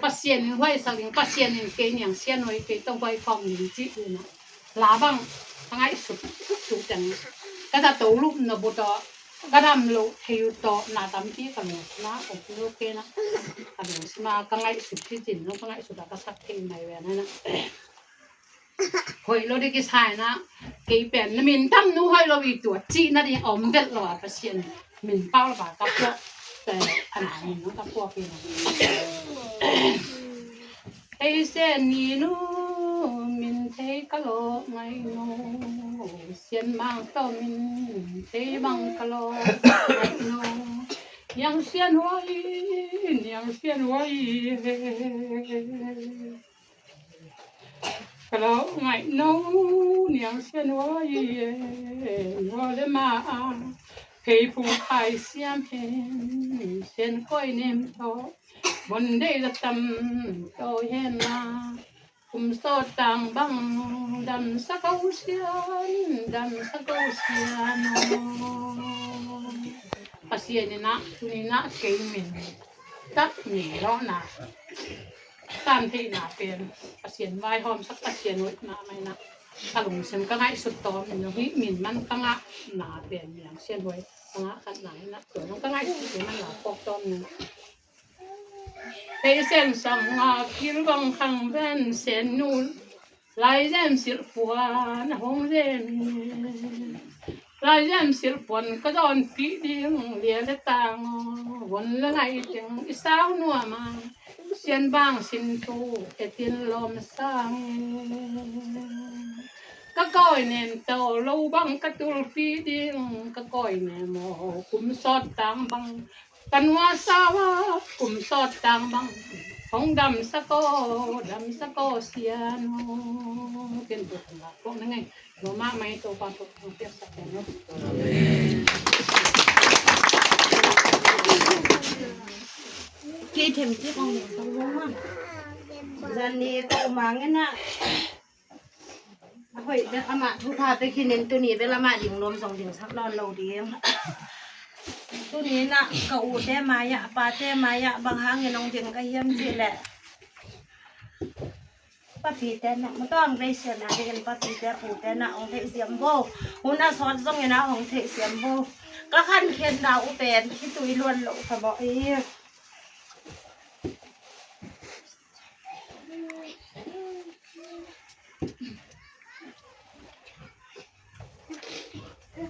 ปัสเซียนหวยสักอย่างปัสเซียนนี่เกยเนียงเสียนหวยเกยต้องไปฟองหนึ่งจีอยู่นะลาบังทั้งไอ้สุดจังก็จะตัวรูปนบุตรก็ทำลูกให้อยู่ต่อหน้าตามที่กันนะผมพูดโอเคนะกันเลยมาก็ไอ้สุดที่จริงแล้วก็ไอ้สุดก็สักเท่ไหนแหวนนั่นนะหอยเราได้กินใช่นะเกยเป็นมินตั้มนู้หอยเราอีกตัวจีนั่นเองอมเด็ดหล่อปัสเซียนมินเป้าละบากับพวกแต่อันไหนมินน้องกับพวกเป็นไอ้เส้นนี้นู้มินเทกะโลไม่นู้เสียนบางต่อมินเทบางกะโลไม่นู้ยังเสียนไว้ยังเสียนไว้กะโลไม่นู้ยังเสียนไว้ว่าเลยมาเคยพูดไทยเสียมเห็นเสียนก้อยเนมโตบนได้ละตำโตเห็นมาคุมโซตังบังดำสักเอาเสียนดำสักเอาเสียนปัสเซียนนะทุนี่นะเกยมินตักหนีร้อนนะตามที่นาเป็นปัสเซียนไว้หอมสักปัสเซียนไว้นะไม่นะถ้าหลงเสียนก็ง่ายสุดตอมินอย่างนี้มินมันก็ง่ายหนาเป็นอย่างเสียนไว้ก็ง่ายขนาดไหนนะส่วนมันก็ง่ายสุดมันหนาปอกตอมนึงให้เส้นสังอาคิลบังคังเป็นเส้นนูนลายเส้นสิลปวนหงเส้นลายเส้นสิลปวนก็โดนปีดิ้งเลี้ยเลตางวันละไงจังอีสาวนัวมาเส้นบางสินตูเอตินลมสังก็ก้อยเนมโตลูบังกระตุลปีดิ้งก็ก้อยเนมโอคุมสอดตังบังกันว่าสาวกุมสอดต่างบังของดำสะโกเสียนเป็นบุตรหลักพวกนั้นไงหนูมาไม่ตัวปานตัวเปียกสักแค่นู้นกี่เทมที่ของเด็กสาวมั่งจันนี่ตัวมังเงี้ยนะเฮ้ยเด็กอามาทุพาไปกินเน้นตัวนี้เป็นละมาดิ่งลมสองดิ่งสักนอนเราดีตัวนี้นะกะอูเต้มายะปลาเต้มายะบางครั้งเนี่ยน้องเจนก็เยี่ยมสิแหละป้าปีเต้นะมันต้องได้เสียนะเด็กป้าปีเต้ปูเต้นะองเทเสียมโบหุ่นอาซอนส่งเนี่ยนะองเทเสียมโบก็ขั้นเขียนดาวอุเปนที่ตุยล้วนหลงค่ะบอก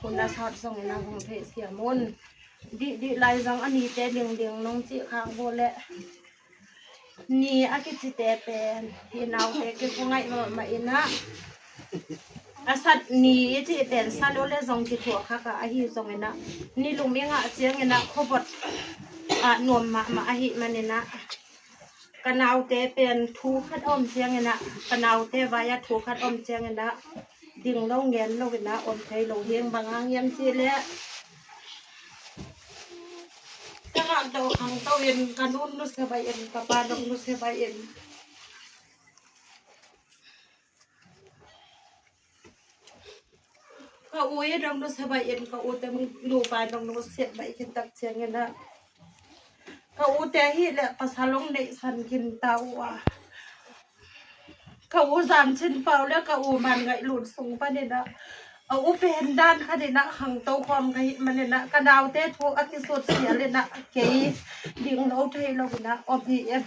หุ่นอาซอนส่งเนี่ยนะองเทเสียมุนดิลายจังอันนี้แต่เดียงน้องจีข้างโบแหละนี่อากิจิเตเป็นที่นาวเตกิคงไงมาอินะอาสัตนี่จีเป็นซาโลเลจงจิถัวค่ะกะอาหิจงเงินะนี่ลุงเมียงอ่ะเจียงเงินะขบดนวมมาอาหิมันเงินะกะนาวเตเป็นทูขัดอมเจียงเงินะกะนาวเตวายทูขัดอมเจียงเงินะดิ่งลงเงินลงเงินะอมไทยลงเฮียงบางอังยำจีเละถ้าเราขังตัวเองกันนู่นนู่นสบายเองกับบ้านนู่นสบายเองก็อุ้ยเรานู่นสบายเองก็อุ้ยแต่มึงดูบ้านนู่นเสียบไปกินตักเสียงเงี้ยนะก็อุ้ยแต่ที่แหละภาษาลงในสันกินตาวัวก็อุ้ยสามชิ้นเปล่าแล้วก็อุ้ยมันไงหลุดสูงไปเนี่ยนะเอาอุเป็นด้านคดีนะหังโตความกันมันเนี่ยนะกระดาวเตะทุกอาทิตย์สุดเสียเลยนะเกยดิ่งเราไทยเรานะอบีเอ็ม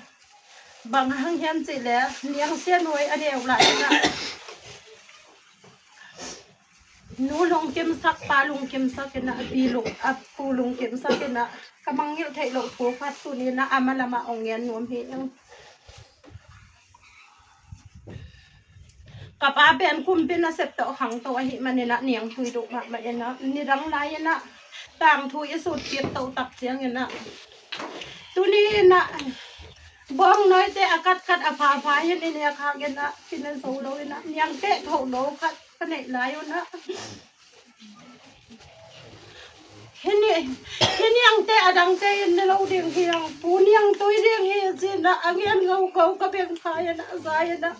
บางหังยันสิแล้วเลี้ยงเสียหน่วยอันเดียวหลายนะนูลงเก็มซักปลาลงเก็มซักกันนะปีลงปูลงเก็มซักกันนะกำลังเยอะไทยเราทุกพัดตัวนี้นะอามาละมาองเงียนนวมเพียงกับอาเป็นคุมเป็นอาเสพต่อขังตัวหิมันเนี่ยนะเนียงทุยดุมากแบบนี้นะนี่รังไรนะต่างทุยสุดเก็บตัวตักเสียงเนี่ยนะตัวนี้นะบ้องน้อยแต่อากาศกัดอภาพายยันเนี่ยข้างเนี่ยนะกินในโซ่เลยนะเนียงเตะเท่าโลคัดขนาดไหนวะนะ hini ang te adang te na lo ding hiang puni ang toy ding hi sin na ang yan gau ka beng kaya na saya na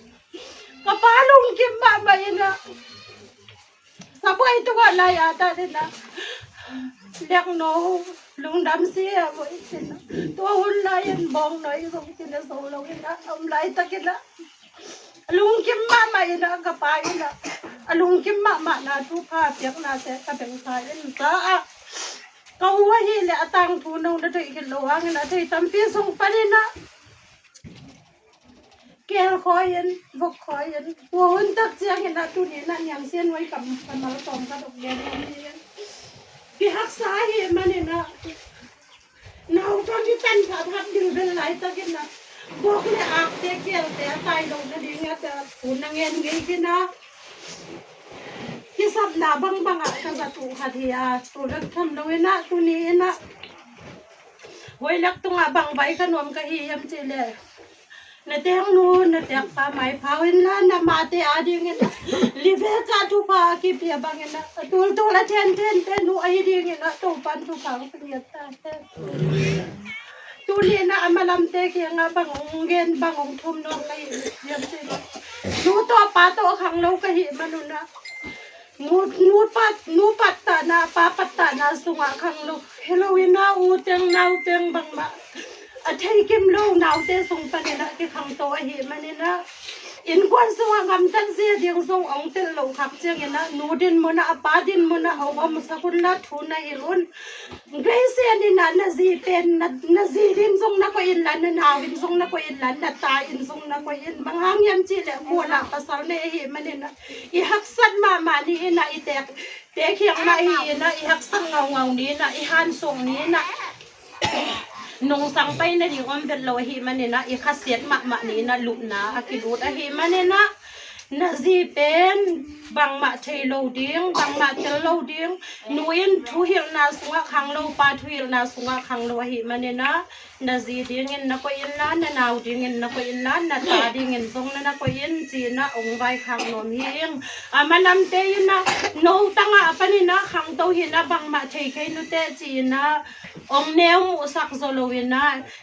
kapalong kim mama ina sabay to ga la ya ta din na lek no lung dam sia mo isin na to hun la yan bong noi song tin na so lo ina lai ta kina lung kim mama ina kapay na alung kim mama na tu pa piak na se ka beng kaya sa kau wahi le atang tu nong na dei lo hang na dei tampi song panina kel khoyen vok khoyen wo hun tak chiang na tu ni na nyang sen wai kam mal tom ka dok den ni ki hak sa hi manina nau ton ti tan tha thap dil bel lai ta kin na bok le ak te kel te tai lo na ding ya ta tu na ngen ngai kin na kisap na bang bang ka sa tu hathia tu rak tham lo na tu ni na hoi lak tu nga bang bai ka nom ka hi yam chile na teng nu na tek pa mai phawin la na ma te ading na live ka tu pa ki pia bang na tul tul la ten nu ai ding na to pan tu pa ko ni ta tu ni na amalam te ki nga bang ngen bang ong thum no kai yam chile tu to pa to khang lo ka hi manuna nu pat ta na pa pat ta na sunga khang lo Halloween na uteng bang ma athai kim lo nau te sung pa ne na ki khang to hi mane na in kwan sunga ngam tan se ding song ong tel lo khak cheng na nu din mo na pa din mo na awam sa kun na thu na ilun grace ni na zi pen na zi din song na ko in lan na win song na ko in lan na ta in song na ko in bang hang yam chi le mo na pasal ne hi mane na I hak san ma ni na I tek te khiang na hi na I hak sang ngau ni na I han song ni na nung sang pai na di om bel lo hi mane na I khasiat ma ni na lu na akidut a hi mane na zi pen bang ma thei lo ding bang ma tel lo ding nuin thu hil na sunga khang lo pa thu hil na sunga khang lo hi mane na zi ding in na ko in la na naw ding in na ko in la na ta ding in song na ko in chi na ong vai khang nom hing amanam te na no tanga pani na khang to hi na bang ma thei khai nu te chi na ong neu mu sak zolowin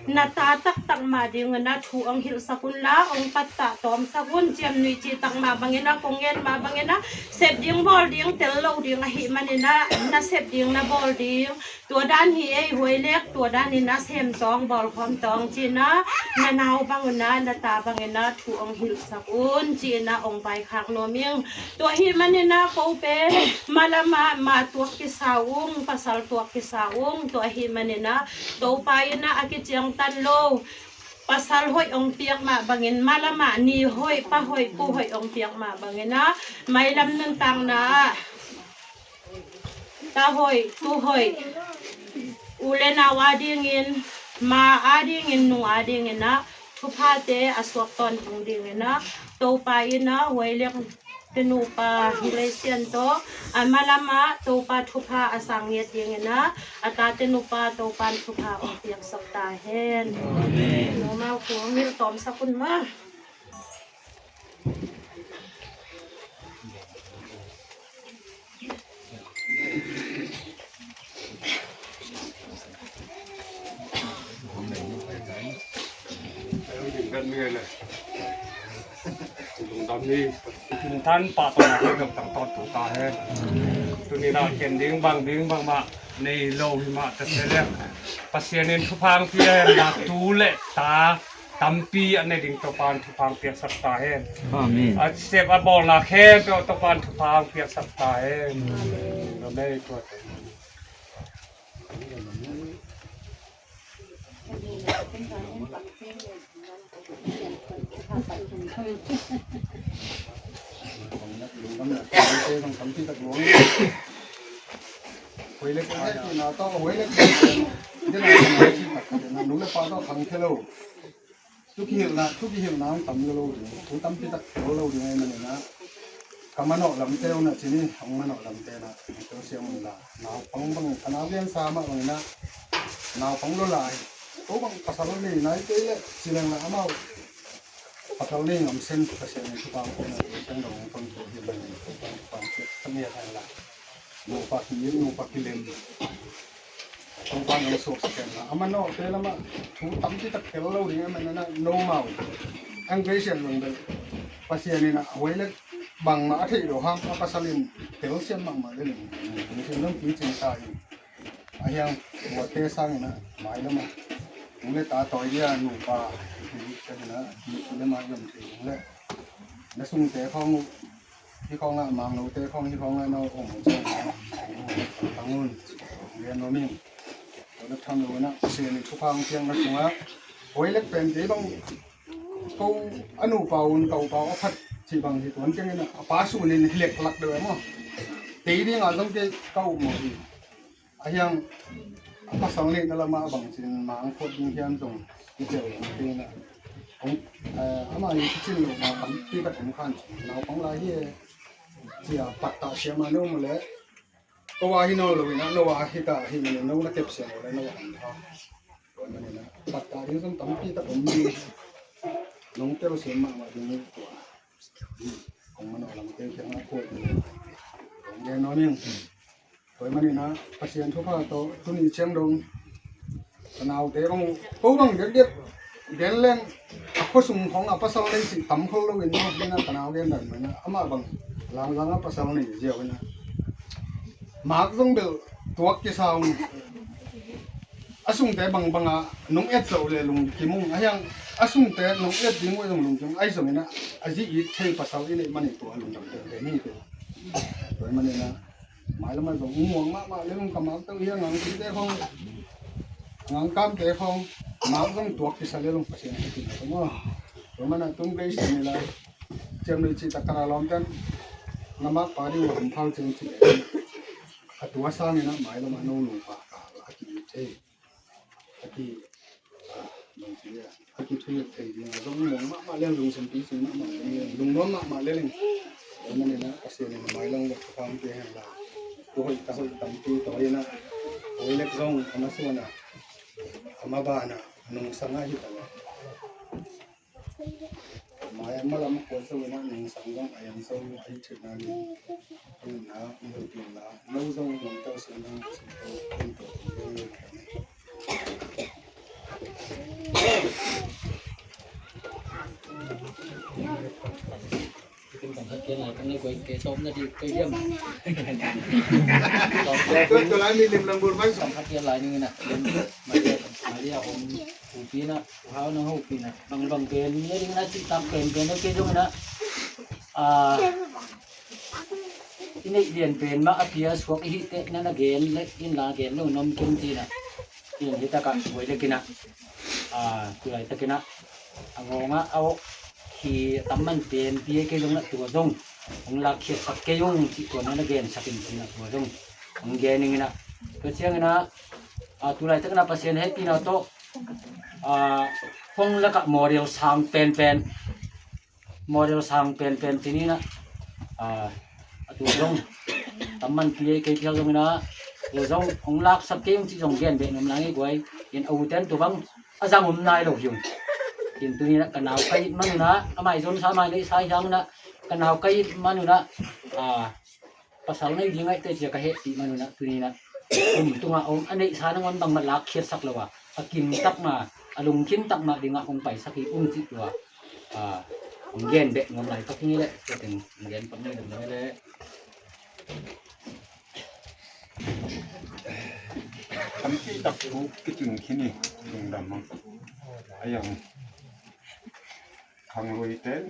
na ta tak ma ding na thu ang hil sakun la ong pat ta tom sakun chiam nui chi tak ma bangena kongen ma bangena sep ding bol ding tel lo ding a hi manina na sep ding na bol ding tua dan hi ei hoi lek tua dan ni na sem tong bol khom tong chi na naw bangena na ta bangena thu ong hil sakun chi na ong bai khak no ming tua hi manina ko pe malama ma tua ki saung pasal tua ki saung tua hi manina to pa na akichiang tan lo pasal hoi ong piak ma bangin malama ni hoi pa hoi pu hoi ong piak ma bangin na mai lam nan tang na ta hoi tu hoi ule na wading in ma ading in nu ading in na thu pha te aswak ton hong ding in na to pa ina hoi lek tenu pa hilesian to amalama to pa thu pha asang yet ding in na ata tenu pa to pan thu pha ong piak sak ta hen no ma ko mil tom sakun maกันเมื่อเลยตรงนี้ท่านป่าตอนนี้กับต่างตอนถูกตาให้ตัวนี้เราเห็นดิ้งบางมาในโลหิมะแต่เสียแล้วปัสเซียนินทุพังเพียนมาตูเละตาตัมปีอันในดิ้งตัวปานทุพังเปียกสัตตาให้เสพอบอลละแค่ตัวปานทุพังเปียกสัตตาให้เราไม่ตัวhoi lek na to hoi lek de na ma chi tak na nu le pa to khang thelo tu ki hil na tam lo tu tam pi tak lo di ngai na na kamano lam te na chini hong mano lam te na to siam la na pang bang kana gen sa ma bang na na pang lo lai to bang pasal ni nai te silang na amau pasal ni ngam sen pasal ni tu bang na tang dong pang to hi bang pang pang samia la no pa ki lem tong pan ang sok ken la amano te lama thu tam ti tak kel lo ri man na no mau ang patient long de pasien ni na hoile bang ma athi do ham apa salin tel sian mang ma le ni sen long pi chin ta yi ayang wa te sang na mai lama le ta toy dia nu pa ke na ni le ma yom thi le na sung te phongที่เขาละมังโนเตของที่เขาละเนาะองค์เจ้าทางนู้นเรียนโนมิ่งแล้วทำอยู่นะเสียนทุกพังเพียงนะจังว่าโอ้ยเล็กเป็นที่บางเขาอนุปาวน์เก่าเปล่าพัดที่บางที่ตัวนี้นะป้าสูนินเล็กหลักเดิมมั้งตีนี่งานต้องเกี่ยวเก่าหมดไอ้ยังภาษาอังกฤษนั่นละมาบางสิ่งมังคนยิ่งเฮียนตรงที่เจ้าอย่างนี้นะของอามาอยู่ที่จีนเรามาทำที่กระถิ่นขันเราของเราที่ที่ปัตตาเชียมาโน่มาเลยก็ว่าที่โน่เลยนะโน่ว่าที่ตาที่มันโน่นักเก็บเสียงเลยโน่ว่าอันท่าตัวนี้นะปัตตาที่ต้องทำที่ตะผมดีน้องเต้าเสียมาว่าที่นี่ตัวของมันเราเต้าเสียมาโคตรเลยของแกน้อยนึงตัวมันนี่นะปัจจัยทุกภาคตัวทุนเชียงดงขนาดเต้บางผู้บางเด็กเดินเล่นข้อสุ่มของภาษาเลยสิทำเขาเราเห็นว่าเป็นขนาดเดินแบบนั้นอามาบางหลังภาษาเลยเจียวนะมาต้องเบลตัวกิสาวอาสุ่มแต่บางน้องเอ็ดเจ้าเลยลุงกิมุงไอ้ยังอาสุ่มแต่น้องเอ็ดดิ้งไว้ลุงกิมไอ้ส่วนนี้นะอาจีอีเทภาษาที่นี่มันตัวลุงจำเป็นนี่ตัวมันนี่นะหมายแล้วมันส่งง่วงมากๆเลยลุงกำลังต้องเลี้ยงงานที่ได้ของงานการแต่ของมาต้องตัวกิสาวเลยลุงภาษาที่นี่ตัวมันต้องไปสิ่งนี้ละเจ้าหน้าที่ตะการล้อมกันน้ำมันปาดีว่าผมพาเจ้าหน้าที่ตัวสร้างนี่นะหมายแล้วมันนู่นลุงปากอากิเทอากิลุงเสียอากิทุยเทดีนะต้องมองมาเลี้ยงลุงสันติสุนมาเลี้ยงลุงน้องมาเลี้ยงแล้วมันนี่นะภาษาเนี่ยหมายแล้วก็ความเกี่ยงละตัวอีกตัวตั้งที่ตัวนี้นะโอ้ยเล็กซ่องอามาส่วนนะอามาบ้านนะนุ่งสังอาหิตนะหมายมาลำคนส่วนนะนุ่งสังก็อายังส่งอาหิตนะนี่เป็นนะมีตัวเป็นนะนุ่งส่งนุ่งเต้าส่วนนะสิ่งตัวเป็นตัวเป็นเรื่องเป็นของทัดเกียร์อะไรกันเลยก๋วยเตี๋ยวต้มนาทีก๋วยเยี่ยมตัวร้านมีริมลำบุญไว้ส ข อ อง งทัดเกียร์อะไรนี่นะมาเรียกองหูปีนะเขาน้องหูปีนะบางเป็นนี่ดิ้งนะที่ตามเป็นนะเกี่ยวกับนะที่นี่เรียนเป็นมาอาเพียสพวกฮิตเตนั่นนะเกณฑ์เล็กกินลาเกณฑ์นู่นน้ำจุ่มทีนะเรียนที่ตะกัไว้เล็กกินนะคืออะไรตะกินนะงงอ่ะเอาที่ตำมันเป็นปีเกี่ยวกับตัวดงของลักเขียสักเกี่ยวกับตัวนั้นเกณฑ์สักกินนะตัวดงของเกณฑ์นี่นะก็เชื่อกันนะตัวอะไรตะกินนะpasien happyนะโตฟงแล้วก็โมเดลสังเป็นโมเดลสังเป็นที่นี่นะตัวดงตำมันปีเกี่ยวกับนะตัวดงของลักสักเกี่ยวที่ตรงเกณฑ์เป็นน้ำลายกวยยันเอาเต็นตัวบังอาจารย์ผมนายหลบอยู่กินตัวนี้นะกันเอาไก่มันนะทำไมจนสามารถได้ใช้ยังนะกันเอาไก่มันนะภาษาในดีไงแต่จะกระเหตุมันนะตัวนี้นะตัวอันนี้สารมันบางมันลักเขียดสักแล้วว่ากินตักมาลุงกินตักมาดีงะคงไปสักทีจิตว่าผมเย็นเบ็ดงมไหลตักนี้แหละจะถึงเย็นปั๊มนี้ถึงได้เลยทำที่ตักรู้กิจที่นี่ลุงดำมั้งไอ้ยังขังลุยเต้น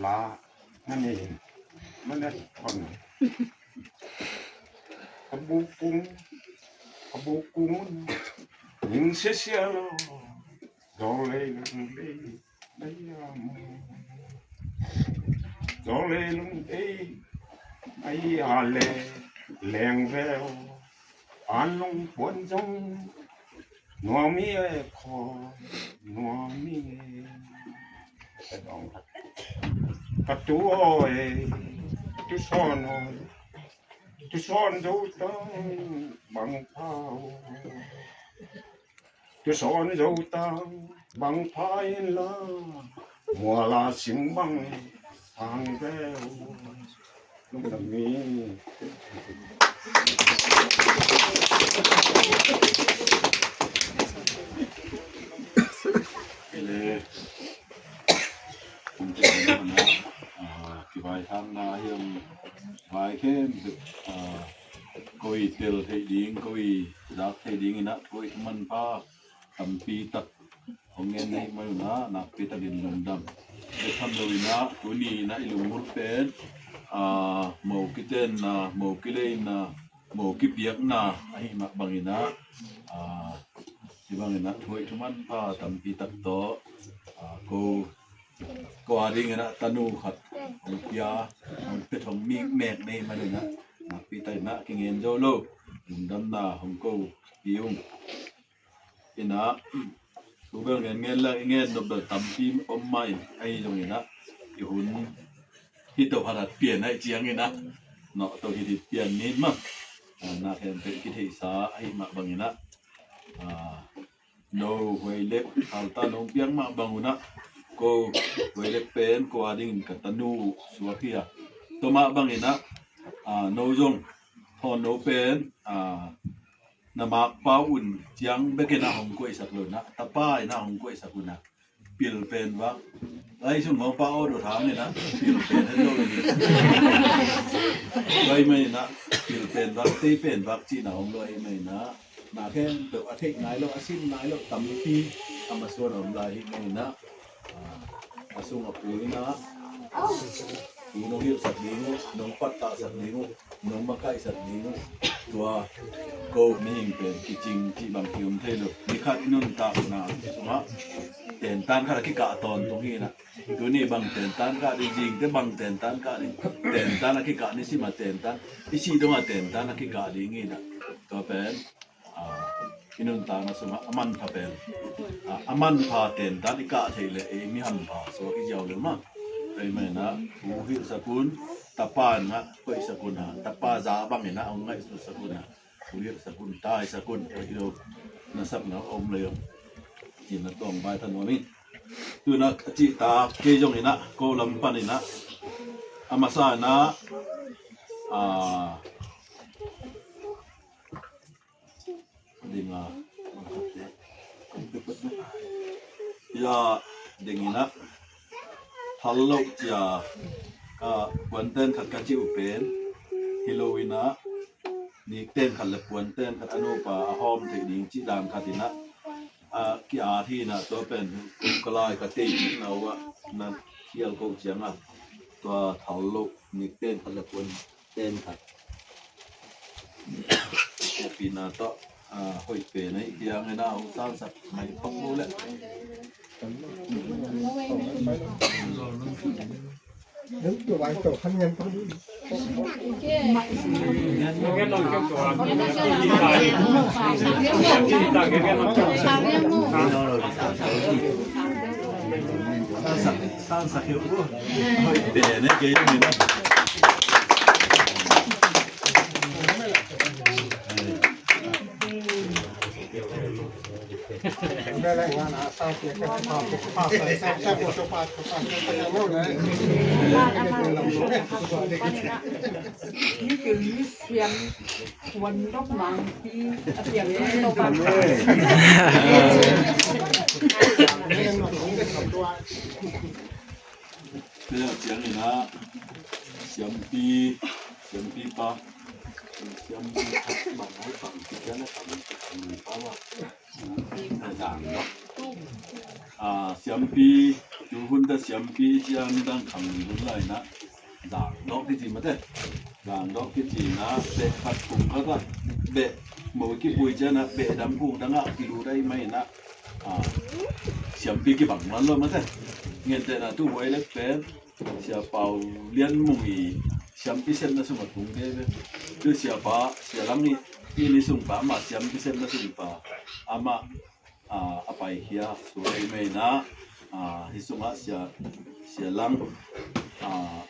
ลานั่นเองมันได้คนกระบุกุ้งยิงเสียแล้วโดนเลยได้ยังโดนเลยลุงไอ้อะไรแรงแววอันลงบนจงนัวมีไอ้คอนัวมีกระดองกระตัวไอ้ตุสอนดูตังบังพาวตุสอนดูตังบังพายละมัวลาสิงบังทางแวว ลุงตรงนี้ Ele cũng chỉ là nó cái bài tham na hiện bài cái coi tel thấy điên coi giác thấy điên nè coi mình pa tầm pi tắc ông nghe này mà nó pi tắc điên lồng đầm để tham đồ na tuổi này na ilung một phen màu cái tên na màu cái lên na màu cái biếc na ai mặc bằng na Ibang ina thôi cuman pa tampi tak to ko ading ina tanu khat pia ang petong mi mek nei manina pi tai na kingen jo lo dum na hong ko piung ina ubel ngen la ngen no da tampi mai ai jong ina i hun hi to harat pian ai chiang ina no to hi pian ni ma na khen pe ki thei sa ai ma bang ina no way lep alta nong piang ma banguna ko way lep pen ko ading katanu suakia to ma bangina no jong thon no pen na mak pa un chiang bekena hong ko isak lo na tapai na hong ko isakuna pil pen wa ai sung hong pa o do tham ni na pil pen hello ni vai mai na pil pen wa te pen wa chi na hong lo ai mai na mà khen tự thích nái lo asin nái lo tầm pi ama suan om lai hi nei na asung apui na nong hiu sat dingu nong patta sat dingu nong makai sat dingu tua ko ning pen ki jing ki bang kium the lo ni khat nun ta na suma ten tan kha ki ka ton tu hi na tu ni bang ten tan ka di jing te bang ten tan ka ni ten tan ki ka ni si ma ten tan i si do ma ten tan ki ka di ngi na to pen inun ta na suma aman pha pen aman pha ten ta ni ka thei le e mi ham pha so ki jaw le ma ai mai na u hi sakun tapan na ko sakun ha tapa za bang na ong ngai su sakun ha u hi sakun tai sakun ko yo na sap na om le jin na tong bai tan wa mi tu na chi ta ke jong ina ko lam pan ina amasa na dinga ya dingina hallo ja puanten khat ka chiu pen hilowina ni ten khat le puanten khat anu pa hom the ding chi dam khatina ki a thi na to pen kalai ka te na wa na hial ko chianga to hallo ni ten khat le puanten khat pina to hoi pe nei dia ngai na ong san sak mai phong lu le đứngตัวไว้ตัวคันยังต้องดู nghe nói trong chỗ là san sak hiệu hoi pe nei ke ni na đây là ngàn sao thì cái sao thì sao phải sao sao của số phạt cái nhà mốt đấyนี่คือเสียงวันรอบหลังที่เสียงโตบ้าน bây giờ tiếng này là xiêm pi pa xiêm pi bằng nói bằng cái nó bằng người pa mà dạng đó xiêm pi chú hun ta xiêm pi xiêm đang cầm hun lại nè dạng đó cái gì mà thế dạng đó cái gì nè bệ phật cùng các bạn bệ mỗi cái bụi chân nè bệ đám cùng đang ngạo thì đủ đây mày nè xiêm pi cái bằng nó luôn mà thế nghe tên là tu với lớp bé xia bảo liên mùng ý xiêm pi xem nó sung ở cùng thế cứ xia ba xia lắm đi đi sung ba mà xiêm pi xem nó sung ba ama apai hia suai mai na hi sunga xia lắm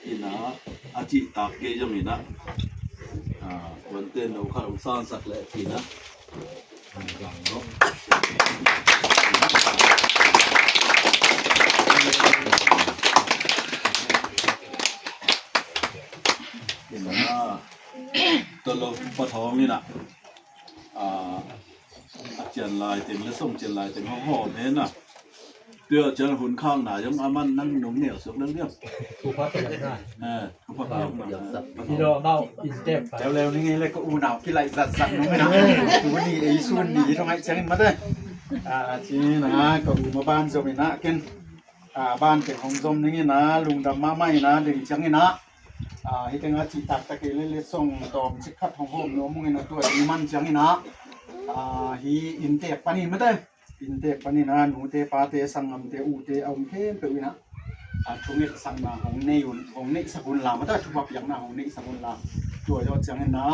ina achi tak ke jong ina quan tên đâu khá ông san sạc lệ thì na gang đó ตัวเราปะท้องนี่นะเจียนลายเต็มและส่งเจียนลายเต็มห่อเนี่ยนะเดี๋ยวเจอหุ่นข้างหนายังอามันนั่งหนุ่มเหนียวสุกเรื่องเดียว ถูกพัดเป็นได้ ทุกคนเราอย่างสับ พี่น้องเอาอินเต็ม เร็วๆนี่ไงเลยก็อูหนาวกี่ไหลสัดๆน้องไม่นะดูว่านี่ไอ้ส่วนดีทำไมเชียงมาด้วยทีนี้นะก็อูมาบ้านโซมินะกันบ้านเป็นของโซมนี่นะลุงดำมาไม่นะดึงเชียงนี่นะที่ตั้งจิตตักตะเกียเล่ส่งตอมชิคัดของผมน้องมึงนะตัวนี้มันเชียงนี่นะฮีอินเตปปานี่มาด้วยอินเตปปานี่นะหนูเตปาเตสังงเตอูเตเอาเข้มไปวินะช่วงนี้สั่งมาของเนยุนของเนสกุลลามาได้ทุกแบบอย่างนะของเนสกุลลาตัวยอดจังนะ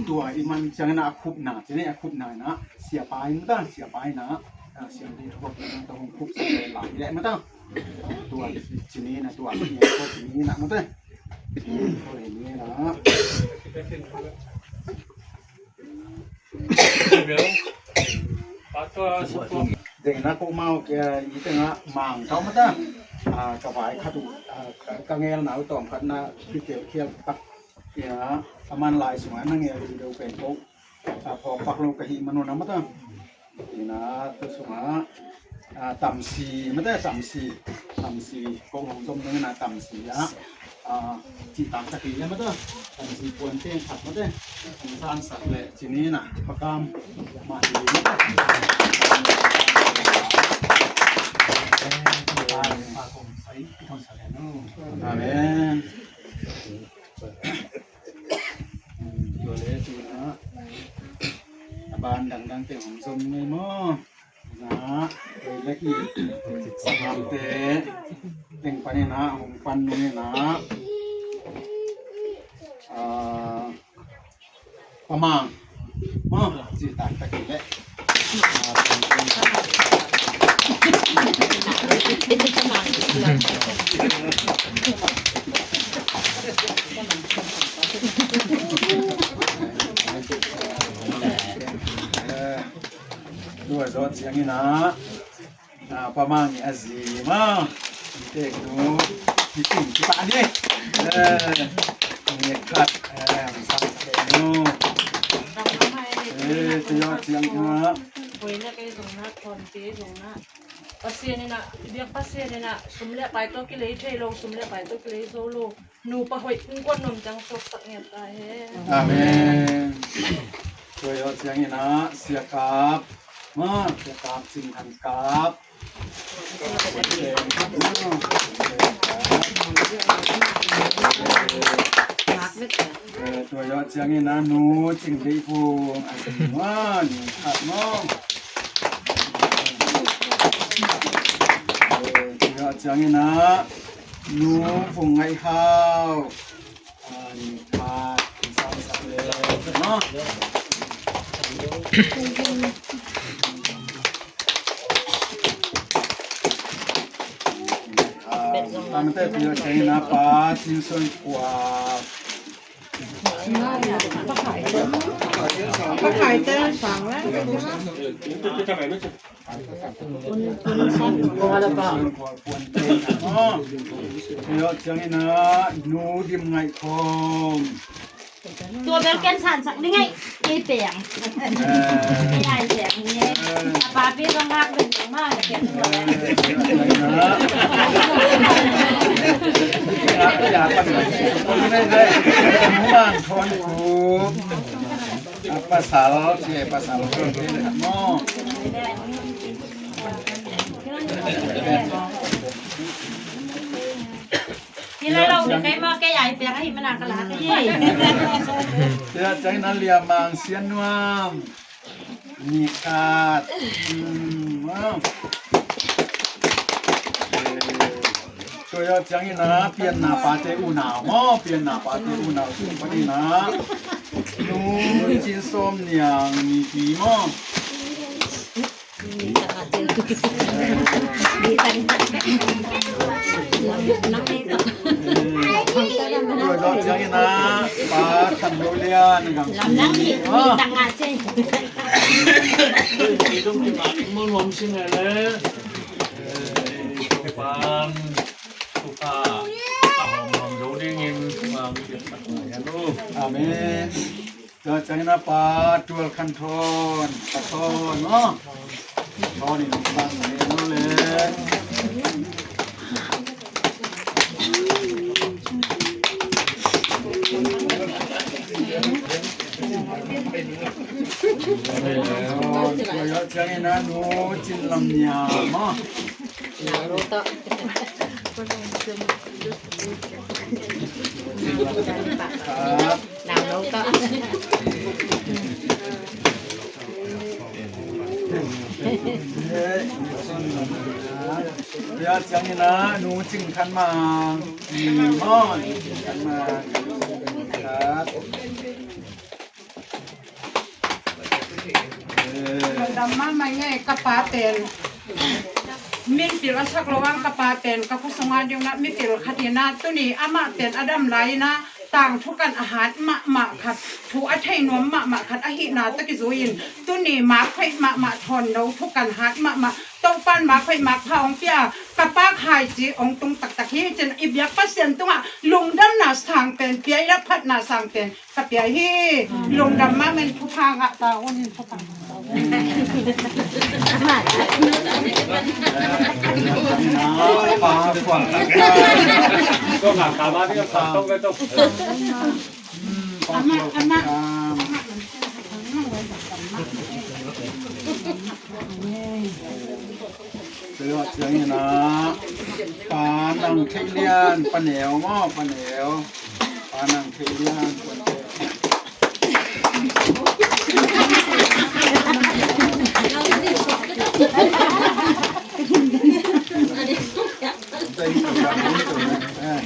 ตัวอีมันจังนะคุบนะทีนี้คุบนะนะเสียไปไม่ได้เสียไปนะเสียดีทุกแบบอย่างตัวของคุบเสียหลายแหละไม่ได้ตัวทีนี้นะตัวนี้ตัวนี้นะไม่ได้ตัวนี้นะเด็กนักเมาแกยี่ตั้งอ่ะมังเขาไม่ได้กระบายขัดกางเกงหนาวต่อมขัดนะพี่เกี่ยวเขี้ยวปักเนี่ยมันลายสวยนั่งเงี้ยดูเป็นพวกพอปักลงกระหิมนุษย์นะไม่ได้นี่นะตัวสวยต่ำสีไม่ได้ต่ำสีกงของจมนึงนะต่ำสีอ่ะจีต่างตะกี้เลยไม่ได้ต่ำสีปวนเต้งขัดไม่ได้สงสารสัตว์เลยทีนี้นะประกามมาดีอาเมนตัวเล็กตัวนะบ้านดังๆเต็มของสมเลยมั้งนะตัวเล็กอีกสามเตะเต็งไปนี่นะของปันนี่นะประมาณจีตักตะกี้เล็กด้วยรถเสียงนี่นะประมาณนี้สิมาเด็กดูที่ติ่งที่ป่านนี่เนี่ยคัดสักเซนูจะยอดเสียงนะPunya kayak zona konti zona. Pasien ni nak biar pasien ni nak sumle pai to kilai thei lo sumle pai to kilai zo lo nu pa hoi kun nom jang sok sak nge ta he. Amen. ช่วยยอดเสียงนี่นะเสียกับมาเสียกับสิ่งทันกับตัวยอดเสียงนี่นะหนูจริงดีพูงอันนี้ว่าหนูขัดน้องตัวยอดเสียงนี่นะหนูฝงไอ้ข้าวนี่ขาดสามสักเลยเนาะตามเตะเพื่อใช้น้ำปลาชิ้นส่วนกว่าก็ขายแต่สั่งแล้วเดี๋ยวจังนะหนูดิมไงคมตัวเป็นแกนสันสักนี่ไงไอ้เปียงไอ้เปียงนี่ปาพี่ต้องรักเป็นมากเก็บหมดนะอยากกันไม่ได้หนูบ้านทนคูภาษาเราใช่ภาษาเราเรื่องนี้นะน้องที่เราเดี๋ยวใครมาแกใหญ่เปียกให้มันหนักกระลาก็ยี่เดี๋ยวใจนั้นเรียมังเสียนวมมีกาดว้าวตัวยอดจังนี่นะเปลี่ยนหน้าปาเตอูหนาวมั้งเปลี่ยนหน้าปาเตอูหนาวสุดพอดีนะนูจินส้มเนี่ยมีกี่มั้งตัวรถยังไงนะปลาคันโดเลียนกับมีตังงานใช่ต้องมีมาเมื่อรวมชิ้นเลยปานสุภาหอมรู้ได้เงินมามีเด็กสักหน่อยนะลูกอาเมน เจอจังนะปาจวลคันทอนตะทอนเนาะทอนนี่บางเลยเนาะเลยแล้วจังนะหนูจินลำยาเนาะครับ nào đâu có เดี๋ยวจังนี่นะหนูจึงคันมาม้อนคันมาครับ Damma mai kapaten min pil asak lawang kapaten kapusonga diong na mi pil khatina tuni ama ten adam laina tang thukan ahat ma khat thu athai nom ma khat ahi na taki zoin tuni ma khoi ma thon no thukan hat ma tong pan ma khoi ma phaong pia kapa khai ji ong tung tak hi chen ibyak pasien tunga lungdam na sang pen pia ya phat na sang pen kapia hi lungdam ma men thu phanga ta onin thu phangปลาขวาง ก็หลักตาบ้านที่ก็ต้องก็ต้อง amaเสือเสือนี่นะปลานังเทเลียนปลาเหนียวหม้อปลาเหนียวปลานังเทเลียนปลาเหนียวใจตัวนี้ตัวนี้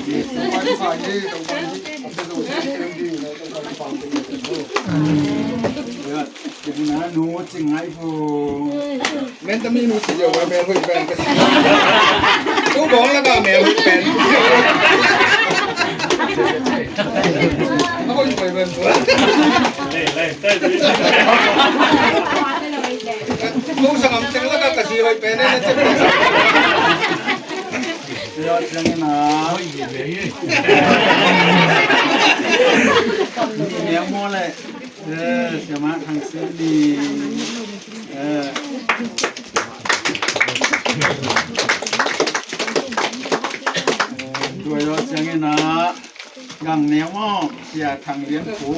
ดีตัวฝ่ายดีตัวฝ่ายดีตัวดีเลยตัวฝ่ายดีเดี๋ยวจะนะหนูจริงไงผู้แม่นจะมีหนูสิเยอะว่าแม่หุ่นแปลนกันตู้บอกแล้วก็แม่หุ่นแปลนเขาอยู่ไปเป็นตัวลูกสังคมจังแล้วก็กระสีไปเป็นเนี่ยจะเดี๋ยวจังนะมีเมียมัวเลยเสียมาทางเส้นดีด้วยรถจังนะอย่างเนี้ยมั่งเสียทางเลี้ยงผู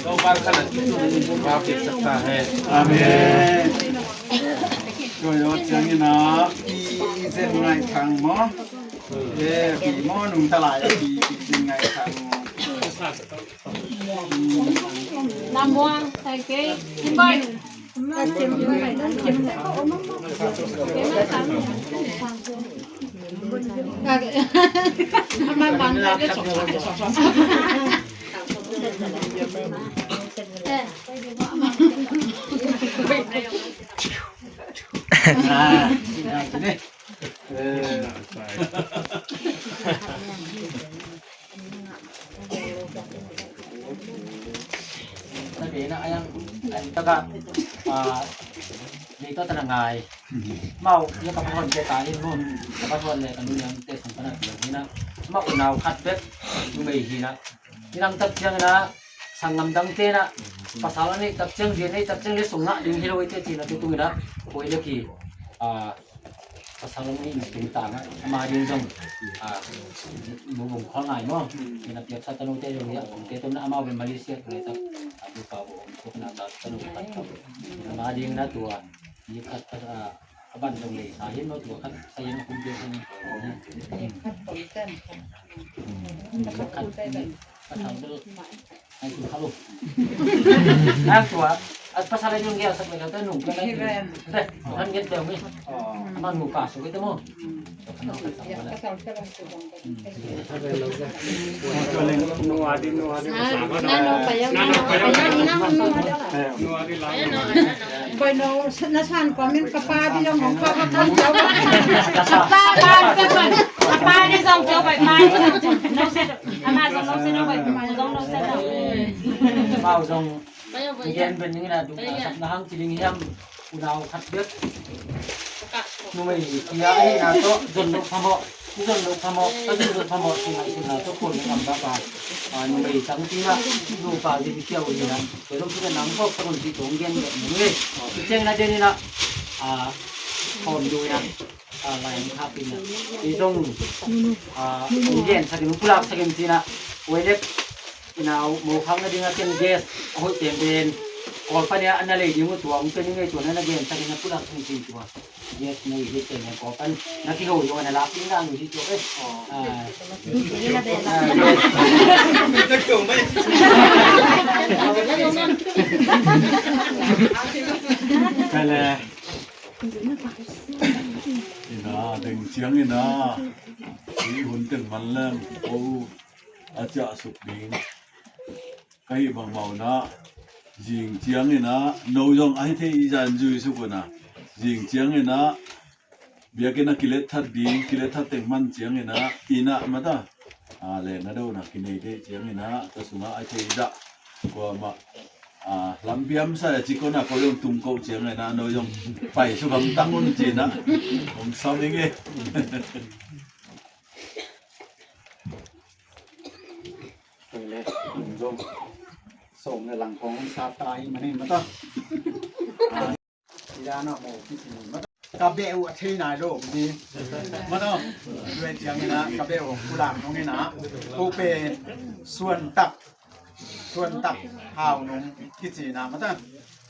เราบ้านขนาดนี้มาเก็บสักตาให้อาเมนด้วยรถจังนะปีเส้นไงทางหมอปีหมอหนุ่มตลาดปีเส้นไงทาง Nam Hoa thầy cái chim bay chim bay chim mà bạn là cái sọc Sabi na ayang taga dito tanangay mau yung kapahon kay tayo nun kapahon le kanu yang tes ang panat yung hina mau unaw katbet yung may hina hinang tatyang na sangamdang te na pasalan ni tatyang le sunga yung hilo ite tina tutungin na pwede ki pasalan ni instrumenta nga maring jong bubong khangai mo kinapyat sa tanong tayo yung teto na amaw ng Malaysia kita abu pa bo ko na ta tanong kat maring na tuwa ikat aban dong le sahin mo tuwa kat sayin mo kumpir sa kat pasal ay tu halo tuwa at pasalan yung giya sa mga tanong kaya kan get daw mi aman mo kaso kita mo Bởi nó sản có mình capa đi trong hồng kho con cháu capa đi dòng cháu bảy mai nó sẽ ama dòng nó sẽ đâu bảy mai dòng nó sẽ đâu bao dòng gen bên những là đúng là sắp nang chỉ linh hiểm u nào khát biết nu mai kia ai na to jon lo phamo ta jon phamo ti na ti na to ko ni am ba ba nu mai sang ti na nu pa ji ti kiao ni na ko lo ti na nang ko ko ti dong gen ni nge ti cheng na de ni na kon du ya lai kha pi na ti dong dong gen sa ki pulak sa kem ti na we le ina mo khang na dinga ken ges ho tem ben ko pa nia ana le di mo tuwa mo ken nge tu na gen sa ki na pulak ni ti tuwa yes nei le ken ko pan na ki ho yo na la pi na ngi ti to ni na be naจะเกี่ยวไหม cái là นี่นะดึงเชียงนี่นะสีหุ่นตึงมันเริ่มโอ้อาจจะสุกดีใครบางเมานะยิงเชียงนี่นะโนยองไอ้ที่อีจันจุยสุกนะยิงเชียงนี่นะเบียกินกิเลสทัดดีกิเลสทัดตึงมันเชียงนี่นะอีนะมาตาเลยนะดูนะกินไอ้ที่เชียงนี่นะแต่สุนัขไอ้ที่จะกว่ามาลำเบียมใส่จิโกนะก็ยังตุ้งเกาเจียงเลยนะโนยงไปสุขตั้งมุนจีนะผมซ้อมยังไง rồi lên dùng sổ người làng con sa tai mà nên mất đó thì ra nó một cái gì mất cà bèo thế này đâu gì mất đâu về tiếng này là cà bèo của làng nó nghe nã cô về xuân tập hào nung cái gì nè mất đó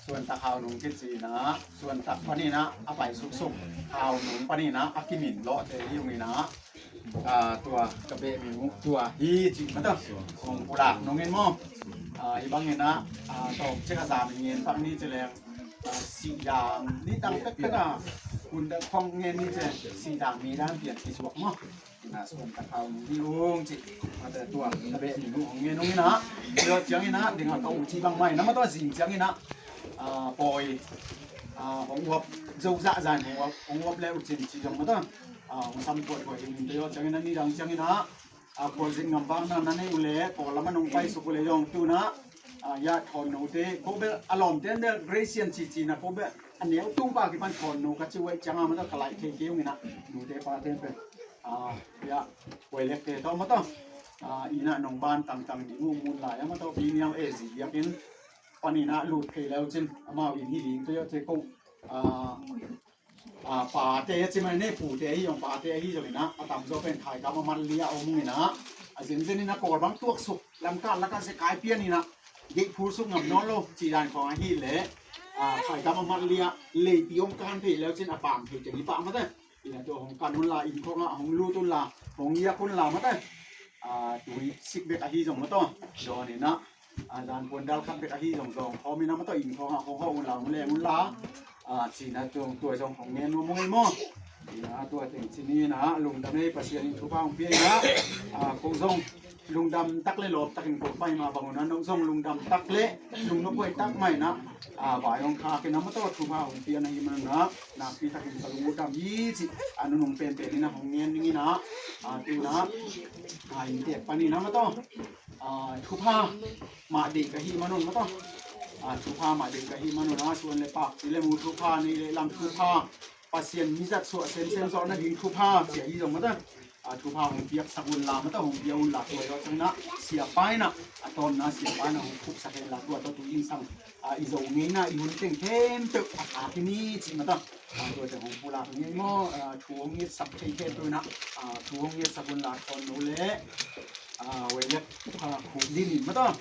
xuân tập hào nung cái gì nè xuân tập pani nèเอาไปสุกๆhào nung pani nè อากิมินเลาะเตยอยู่นี่นะตัวกระเบะหมูตัวฮีจิมันต้องของกุหลาบน้องเงินมั่งอีบางเงินนะตอกเช็คสามเงินตั้งนี้จะแรงสีดำนี่ตั้งแต่ก็คุณแต่ของเงินนี่จะสีดำมีด้านเปลี่ยนสีสวกมั่งส่วนตะเขาที่ลุงจิมาแต่ตัวกระเบะหมูของเงินน้องเงินนะเดี๋ยวเจียงเงินนะเดี๋ยวเขาอุจิบางไม่นะมาตัวสีเจียงเงินนะปอยของวับเจ้าจ่าจ่ายของวับแล้วอุจิจีจงมาตัวมันทำตัวตัวเองเดียวจังนั้นนี่ดังจังนะคนสิ่งงำบางนั้นนี่อุเล่พอละมันลงไปสุกุเลยองตัวนะยาถอนหนูเต้พบเบอารมณ์เต้นเบอเกรเซียนจีนะพบเบอันนี้ตู้ปากที่มันถอนหนูก็จะไว้จังมันต้องกลายเกี่ยวนี่นะหนูเต้ปาเต้นเป็นยาไว้เล็กเต้ต้องมาต้องอีน่ะน้องบ้านต่างๆที่งูมูลหลายมาต้องปีนี้เอซีอยากกินปนีน่ะหลุดไปแล้วจริงมาอินที่ดีตัวเจ้ากูป่าเตะใช่ไหมเนี่ยผู้เตะที่ยองป่าเตะที่จะเลยนะตามโซเป็นไทยกับมันเลี้ยเอามึงนี่นะสิ่งนี้นะก่อนบางตัวสุกลำการแล้วก็สกายเปียนี่นะยิ่งผู้สุกงำน้องโลจีดานของไอ้ที่เละไทยกับมันเลี้ยเลยปีองการเพลแล้วเช่นปามเพลจะมีปามมาได้อีนั่นตัวของการนุนลาอินของของลูตุนลาของเยียคุณลามาได้ตัวสิกเบกไอ้ที่ส่งมาต่อโดนนี่นะอาจารย์ปนดาวคับเบกไอ้ที่ส่งพอมีน้ำมาต่ออินของเขาอุนลามันแรงอุนลาจีน่าตัวจงของเงินมงไอ้หม้อนะตัวเต็งที่นี่นะลุงดำเนี่ยปัสยานิทุบางเพียนะคงจงลุงดำตักเล่หลบตักหินกบไปมาบางวันนั้นน้องจงลุงดำตักเล่ลุงนกไปตักไม่นะบ่ายองคาเป็นน้ำมันตัวทุบางเพียนะยิ่งมันนะนาพีตักหินตะลุงดำยี่สิอันนู้นเป็นนี่นะของเงินนี่นะตัวนะอินเดียปานี่นะมันต้องทุบางมาดีกับฮีมันนู่นมันต้องทุพามาดึงกะฮิมานุนะส่วนเลยปากนี่เลยมูทุพานี่เลยลำทุพาปัสเซียนมิจัดส่วนเซนซอนนั่นยิงทุพาเสียยี่ตรงมาตั้งทุพาหงเปียกสักุลลามาตั้งหงเปียอุลลาตัวเราจังนะเสียไปนะตอนนั้นเสียไปนะหงทุบสักลาตัวตัวยิงสั่งอีโซงี้นะอีหุ่นเต็งเต็มตึกอาที่นี่จิมาตั้งตัวจะหงปูลาตรงนี้มั่วชูหงยี่สักเทตัวนะชูหงยี่สักุลลาตอนนู้นเลยเวลาขุดดินมาตั้ง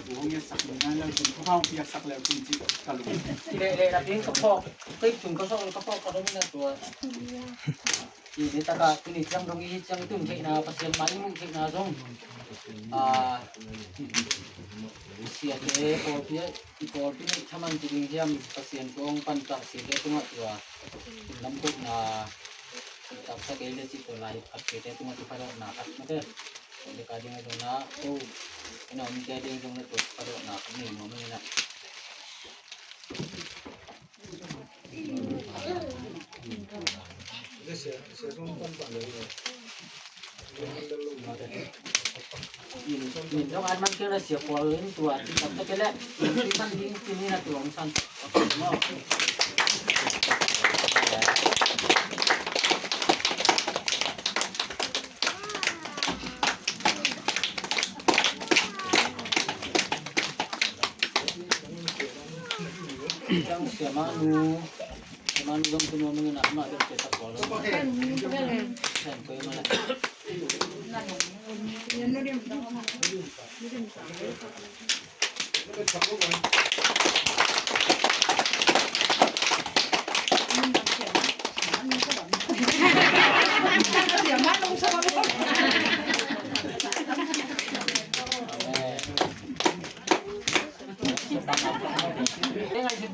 ดูห้องเงี้ยสักเลยนะแล้วถึงเขาเปียกสักแล้วจริงๆกันเลยที่เลยรับเลี้ยงกระเพาะก็ถึงกระเพาะก็ต้องมีนะตัวที่นี่ตากาที่นี่จังตรงนี้จังตุ้มเช็คนะปัสเซียนมันมุ่งเช็คนะจงเสียเจ้พอเพี้ยที่พอที่นี่ถ้ามันจริงๆที่ปัสเซียนจงปันตักเสียเจ้ตัวตัวลำกุดนะตักสักเลยจิตตัวไหลอัดเจ้ตัวที่พาเราหนักอัดมาเถอะเด็กอาจจะนะโอ้น้องมีใจเด้งตรงนั้นตัวพาเราหนักนี่มันไม่นะยินต้องอันมันคือเราเสียพอเลยตัวที่ตัดไปแล้วที่มันยิงที่นี่นะตัวของฉัน Yang semanu gam kuno mengena mak dia cetak bola. Kan koy mana.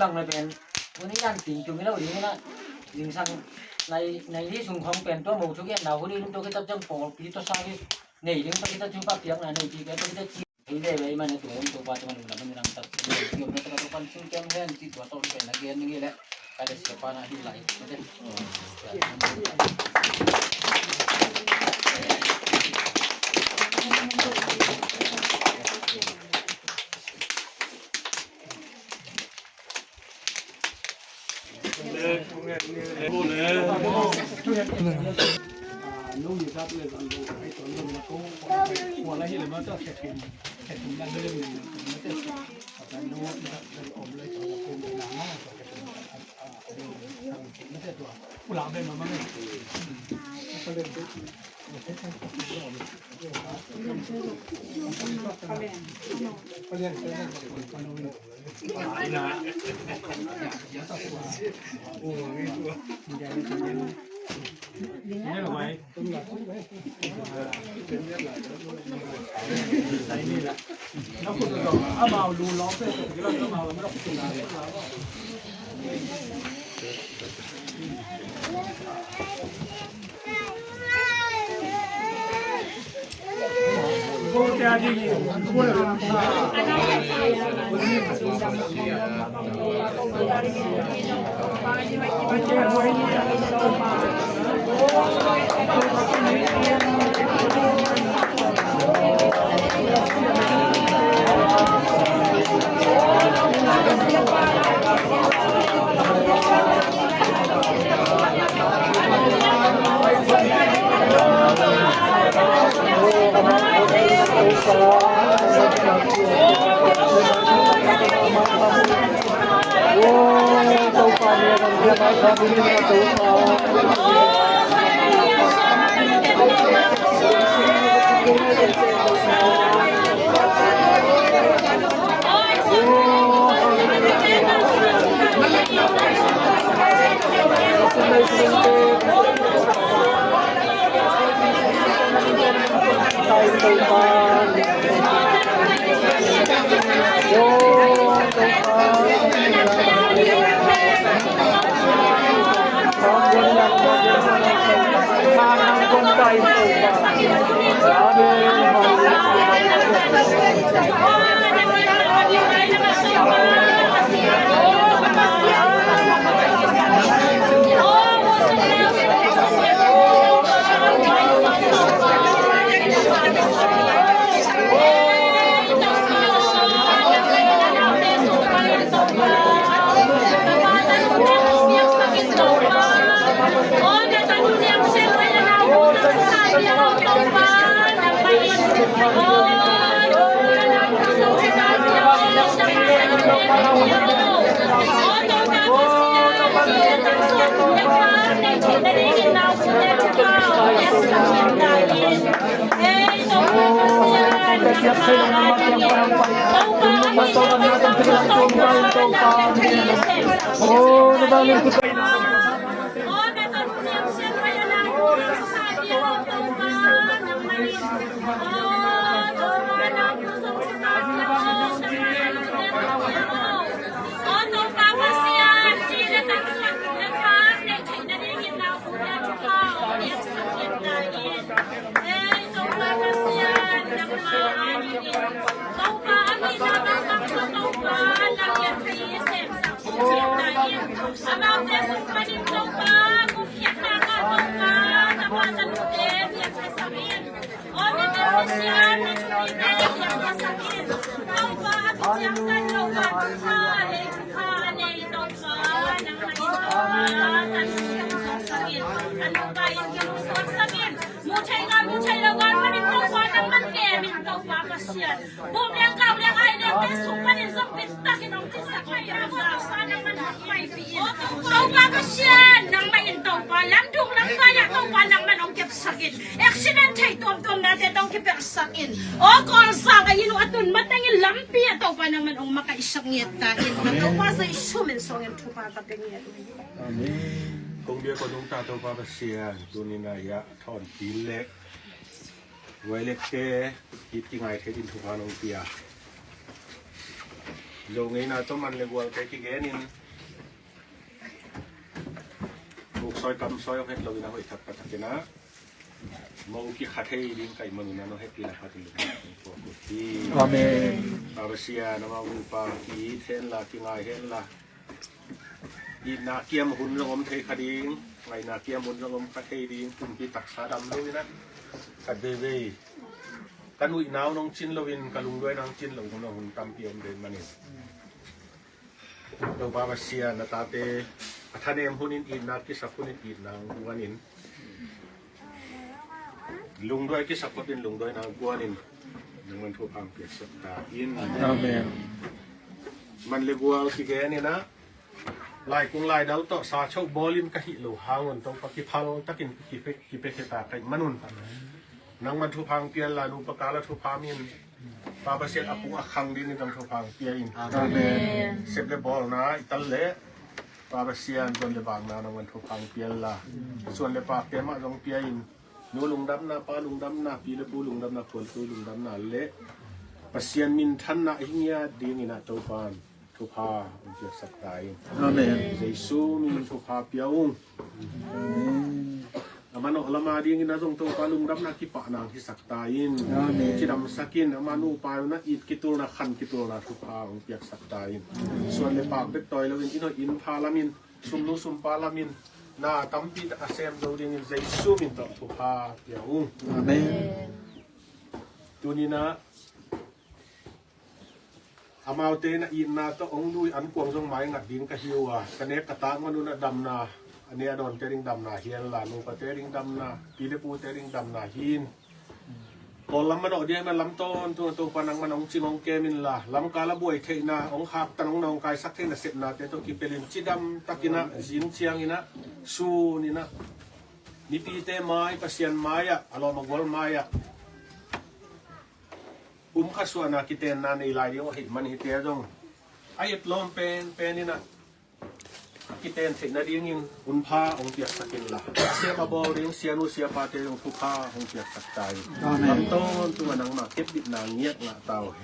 Bằng là bênวันนี้นั่นติงจุงแล้วนี่นะยิงสั่งในที่สุงของเป็นตัวหมูทุกอย่างเราคนนี้ตัวkitaจังปอปีตัวซาวินี่ยิงตัวkita jumpa piang na ni kita kita ide bay man itu untuk baca man na man tak yung na to pan sing kem hen ti to to pen again ni le kada siapa na hilai nông nghiệp ra bây giờ dọn đồ cái tuần rồi nó cũng mùa này là nó cho kẹt thùng đang lên mình nó sẽ hoặc là nó ôm lấy cho nó cùng để làm nó cho kẹt thùng nó sẽตัวผู้หลังเป็นมันก็เลยนี่หรอไหมใส่นี่แหละแล้วคุณจะเอามาดูล้อเพื่อที่เราจะมาไม่ต้องคุณอะไรโอ้ยดีโอ้ยAmin. thầy là con mà đi câu qua năm mắt kè mình câu qua mà xiên bố đen cao đen ai đen cái súng mà đi dốc bên ta cái nông cái sạc mày làm sao sao năm mắt mày bị câu qua mà xiên năm mày câu qua lắm thùng lắm qua ya câu qua năm mắt ông kẹp sakin accident thầy tôm na thế ông kẹp sakin con sang cái inu atun mắt đang lắm pia câu qua năm mắt ông mắc cái sắc nhiệt ta in câu qua dây xu mình xong em thu ba cái bên nhiệt công việc của chúng ta tôi qua bác sĩ tôi nên là ya thon tí lệไว้เล็กแก่คิดยังไงเทดินทุกวันองเปียโลงไงนะต้นมันเลยวัวแก่กี่แก่นินลูกซอยกำซอยเอาให้เราวินาหอยทับปัตตนะมองกี่ขัดให้ดินไก่มันนะน้องให้ปีละขัดดินพวกกุฏิอาเมนอาบเสียนะมาอุปากีเทนละที่ไงเห็นละอีนาเกียมหุ่นลงมเทคดีงไงนาเกียมหุ่นลงมคาเทดีงปุ่มที่ตักสาดำเลยนะกัดเบเบกันอุ่ยหนาวน้องชินลวินกันลุงด้วยน้องชินหลงน้องหุ่นตำเกียมเดินมาเนี่ยตัวบาบเสียนาตาเตท่านเอ็มหุ่นินอินนาคิสักหุ่นินอินนางกัวนินลุงด้วยคิสักหุ่นินลุงด้วยนางกัวนินยังมันถูกอังเปียกสตาอินมันเลยกัวสิแกเนี่ยนะลายกุ้งลายดาวโตสาชกบอลิมกะหิโลหางนต้องปกิพังตะกินกิเปเกตาไก่มนุนนางมันทุพังเปียนลานูปกาลทุพามินปาบเสียอปุอคังดินต้องทุพังเปียอินเสพเลบอลนะอิตาเลปาบเสียนจนเลบางนานางมันทุพังเปียนลาส่วนเลปาเปียมาจงเปียอินนูลุงดำนาปาลุงดำนาปีเลปูลุงดำนาคนตูลุงดำนาเละปเสียนมินทันนาหิเงียดีนินาตัวปานทุพาองค์เจ้าสักไตอาเมนเยซูมีทุพาเปียองอามาโนละมาดีงินะจงตัวปาลุงดับนักกิปะนางที่สักไตอินที่ดำสักินอามานูปานะอิดกิตุนะขันกิตุนะทุพาองค์เจ้าสักไตส่วนในปากเบ็ดตอยแล้วอินอินพาลามินซุมนุซุมปาลามินนาตัมปีอาเซมโดดิงินเยซูมินต่อทุพาเปียองอาเมนตัวนี้นะอามาเตนะอินนาตองดุยอันกวงจงไม้งัดดินกะฮิวกันเนกกะตางมนุนะดำนาอันนี้อดอนเตริงดำนาเฮียนลานูปะเตริงดำนาปีเลปูเตริงดำนาหินพอลำมันออกเดียมันลำต้นตัวปานังมันองจิงองเกมินลาลำกาละบวยเทนาองขับตันองนองกายสักเทนะเสพนาเตโตกิเปลินจิดำตักินะจินเชียงอินะสูนี่นะนิปีเตไม้ปะเซียนไม้อะอารมณ์กอลไม้อะข้าส่วนนักกิเตนนาในลายเดียวเห็นมันเห็นเตี้ยจงไอ้ลมเป็นนี่นะกิเตนเสนาดีงินอุ่นผ้าองเปียกสักกินละเสียมาบอลเรียงเสียนุเสียปาเตยงทุกผ้าองเปียกสักใจลำต้นตัวนังมาเก็บดิบนางเงียบละเต่าเฮ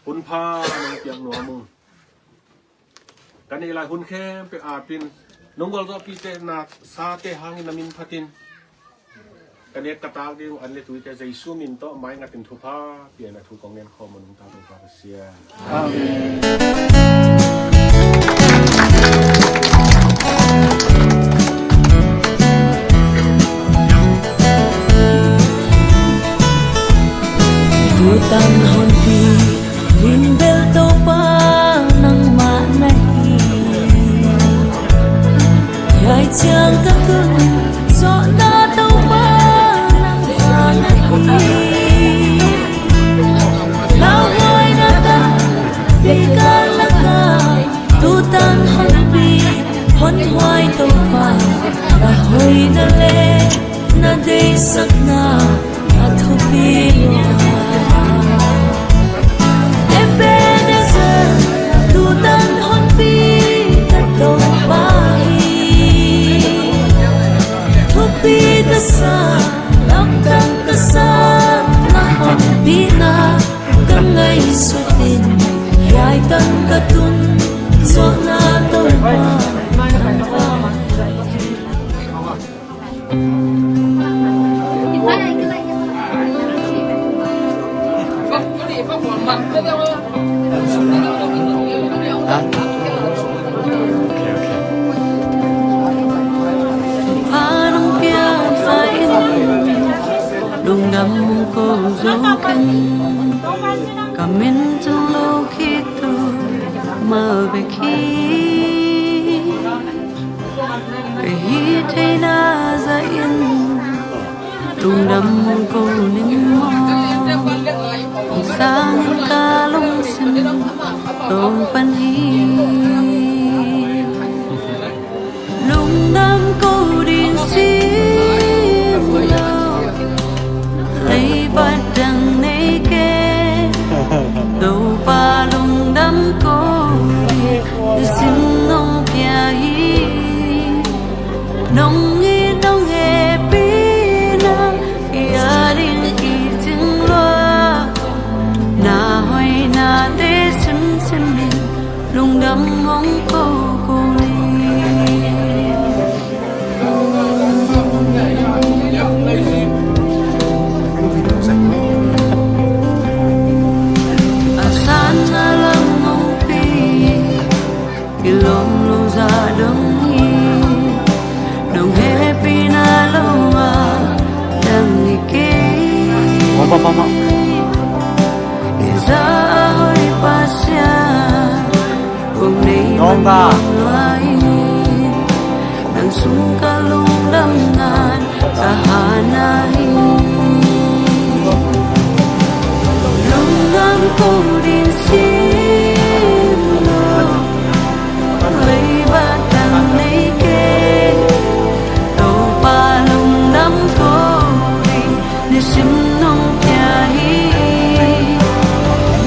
อุ่นผ้าองเปียกหนัวมุงกันในลายหุ่นแค่ไปอาปินน้องบอลก็กิเตนนาซาเตหางินนามินพัตินกันเอกตาเดียวอันเลตุยจะใจสู้มินโตไม้งัดเป็นทุพาเปลี่ยนทุกกองเงินข้อมันลงตาลงปากเสียอาเมนtu tan hon pi rin bel to pa nang ma nahi yai chang ka kun so na to pa lao hoi na ta đi ca la ca tu tan hon pi hon hoi to pa na hoi na le na de sak na a thu pi Ebenezer tu tan hon pi ta to pa thu pi ta sa Tang kasan na hon pina Kangay sutin Yay tan katun So na tawma Lung đam cô dấu kinh Cảm ơn trong lâu khi tôi mơ về khi Cái hi thấy na ra yên lung đâm cô ninh mò sang ca lung sinh tôn pan hi lung đâm cô điên sim đâu lấy bát đằng này kê đâu pa lung đâm cô đi xin nông pia hi nông nghe nông nghe pina ya rin ki ting lo na hoi na te sun sun min lung đâm mong cô li asan alam mong pi kilom lo za dong hi dong he pina lo wa dang ni ke mama iza hoi pasya kung nei Nong ba lai nang sung ka lung dam ngan kahana hi lung dam ko din sim lo lấy ba đằng này kê đâu pa lung đâm cô đi để xin nông nhà hi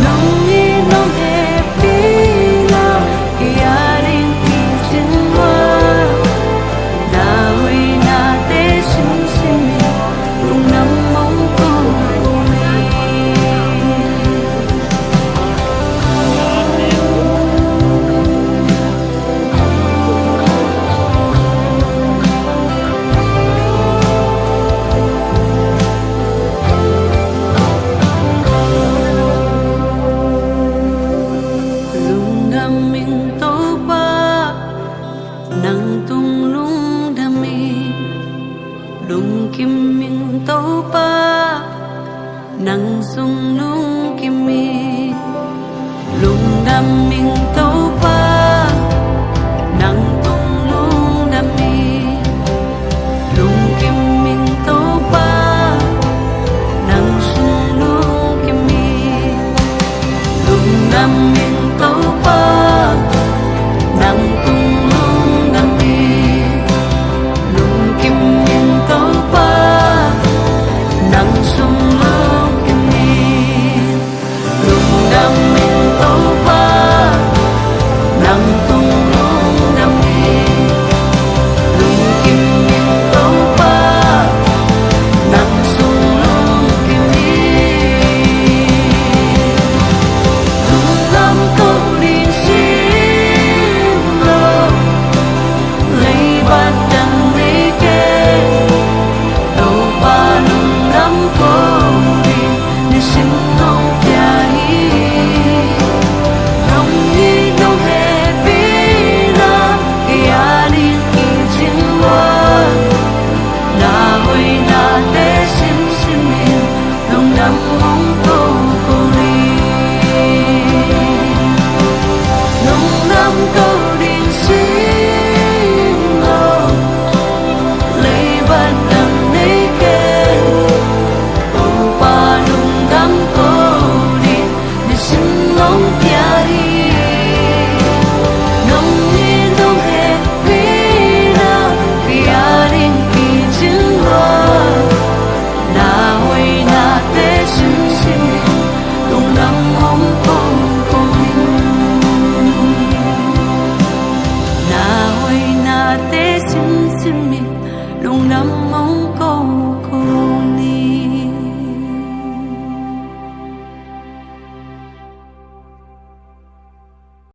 nông hi nông he pina ya rin ki sin wa na hui na te sin sin lung đâm mong cô lung đâm mình tô ba nang tung lung đâm mi lung kim mình tô ba nang sung lung kim mi lung đâm mình tô ba nang tung lung đâm mi lung kim mình tô ba nang sung lung kim mi lung đâm mình tô ba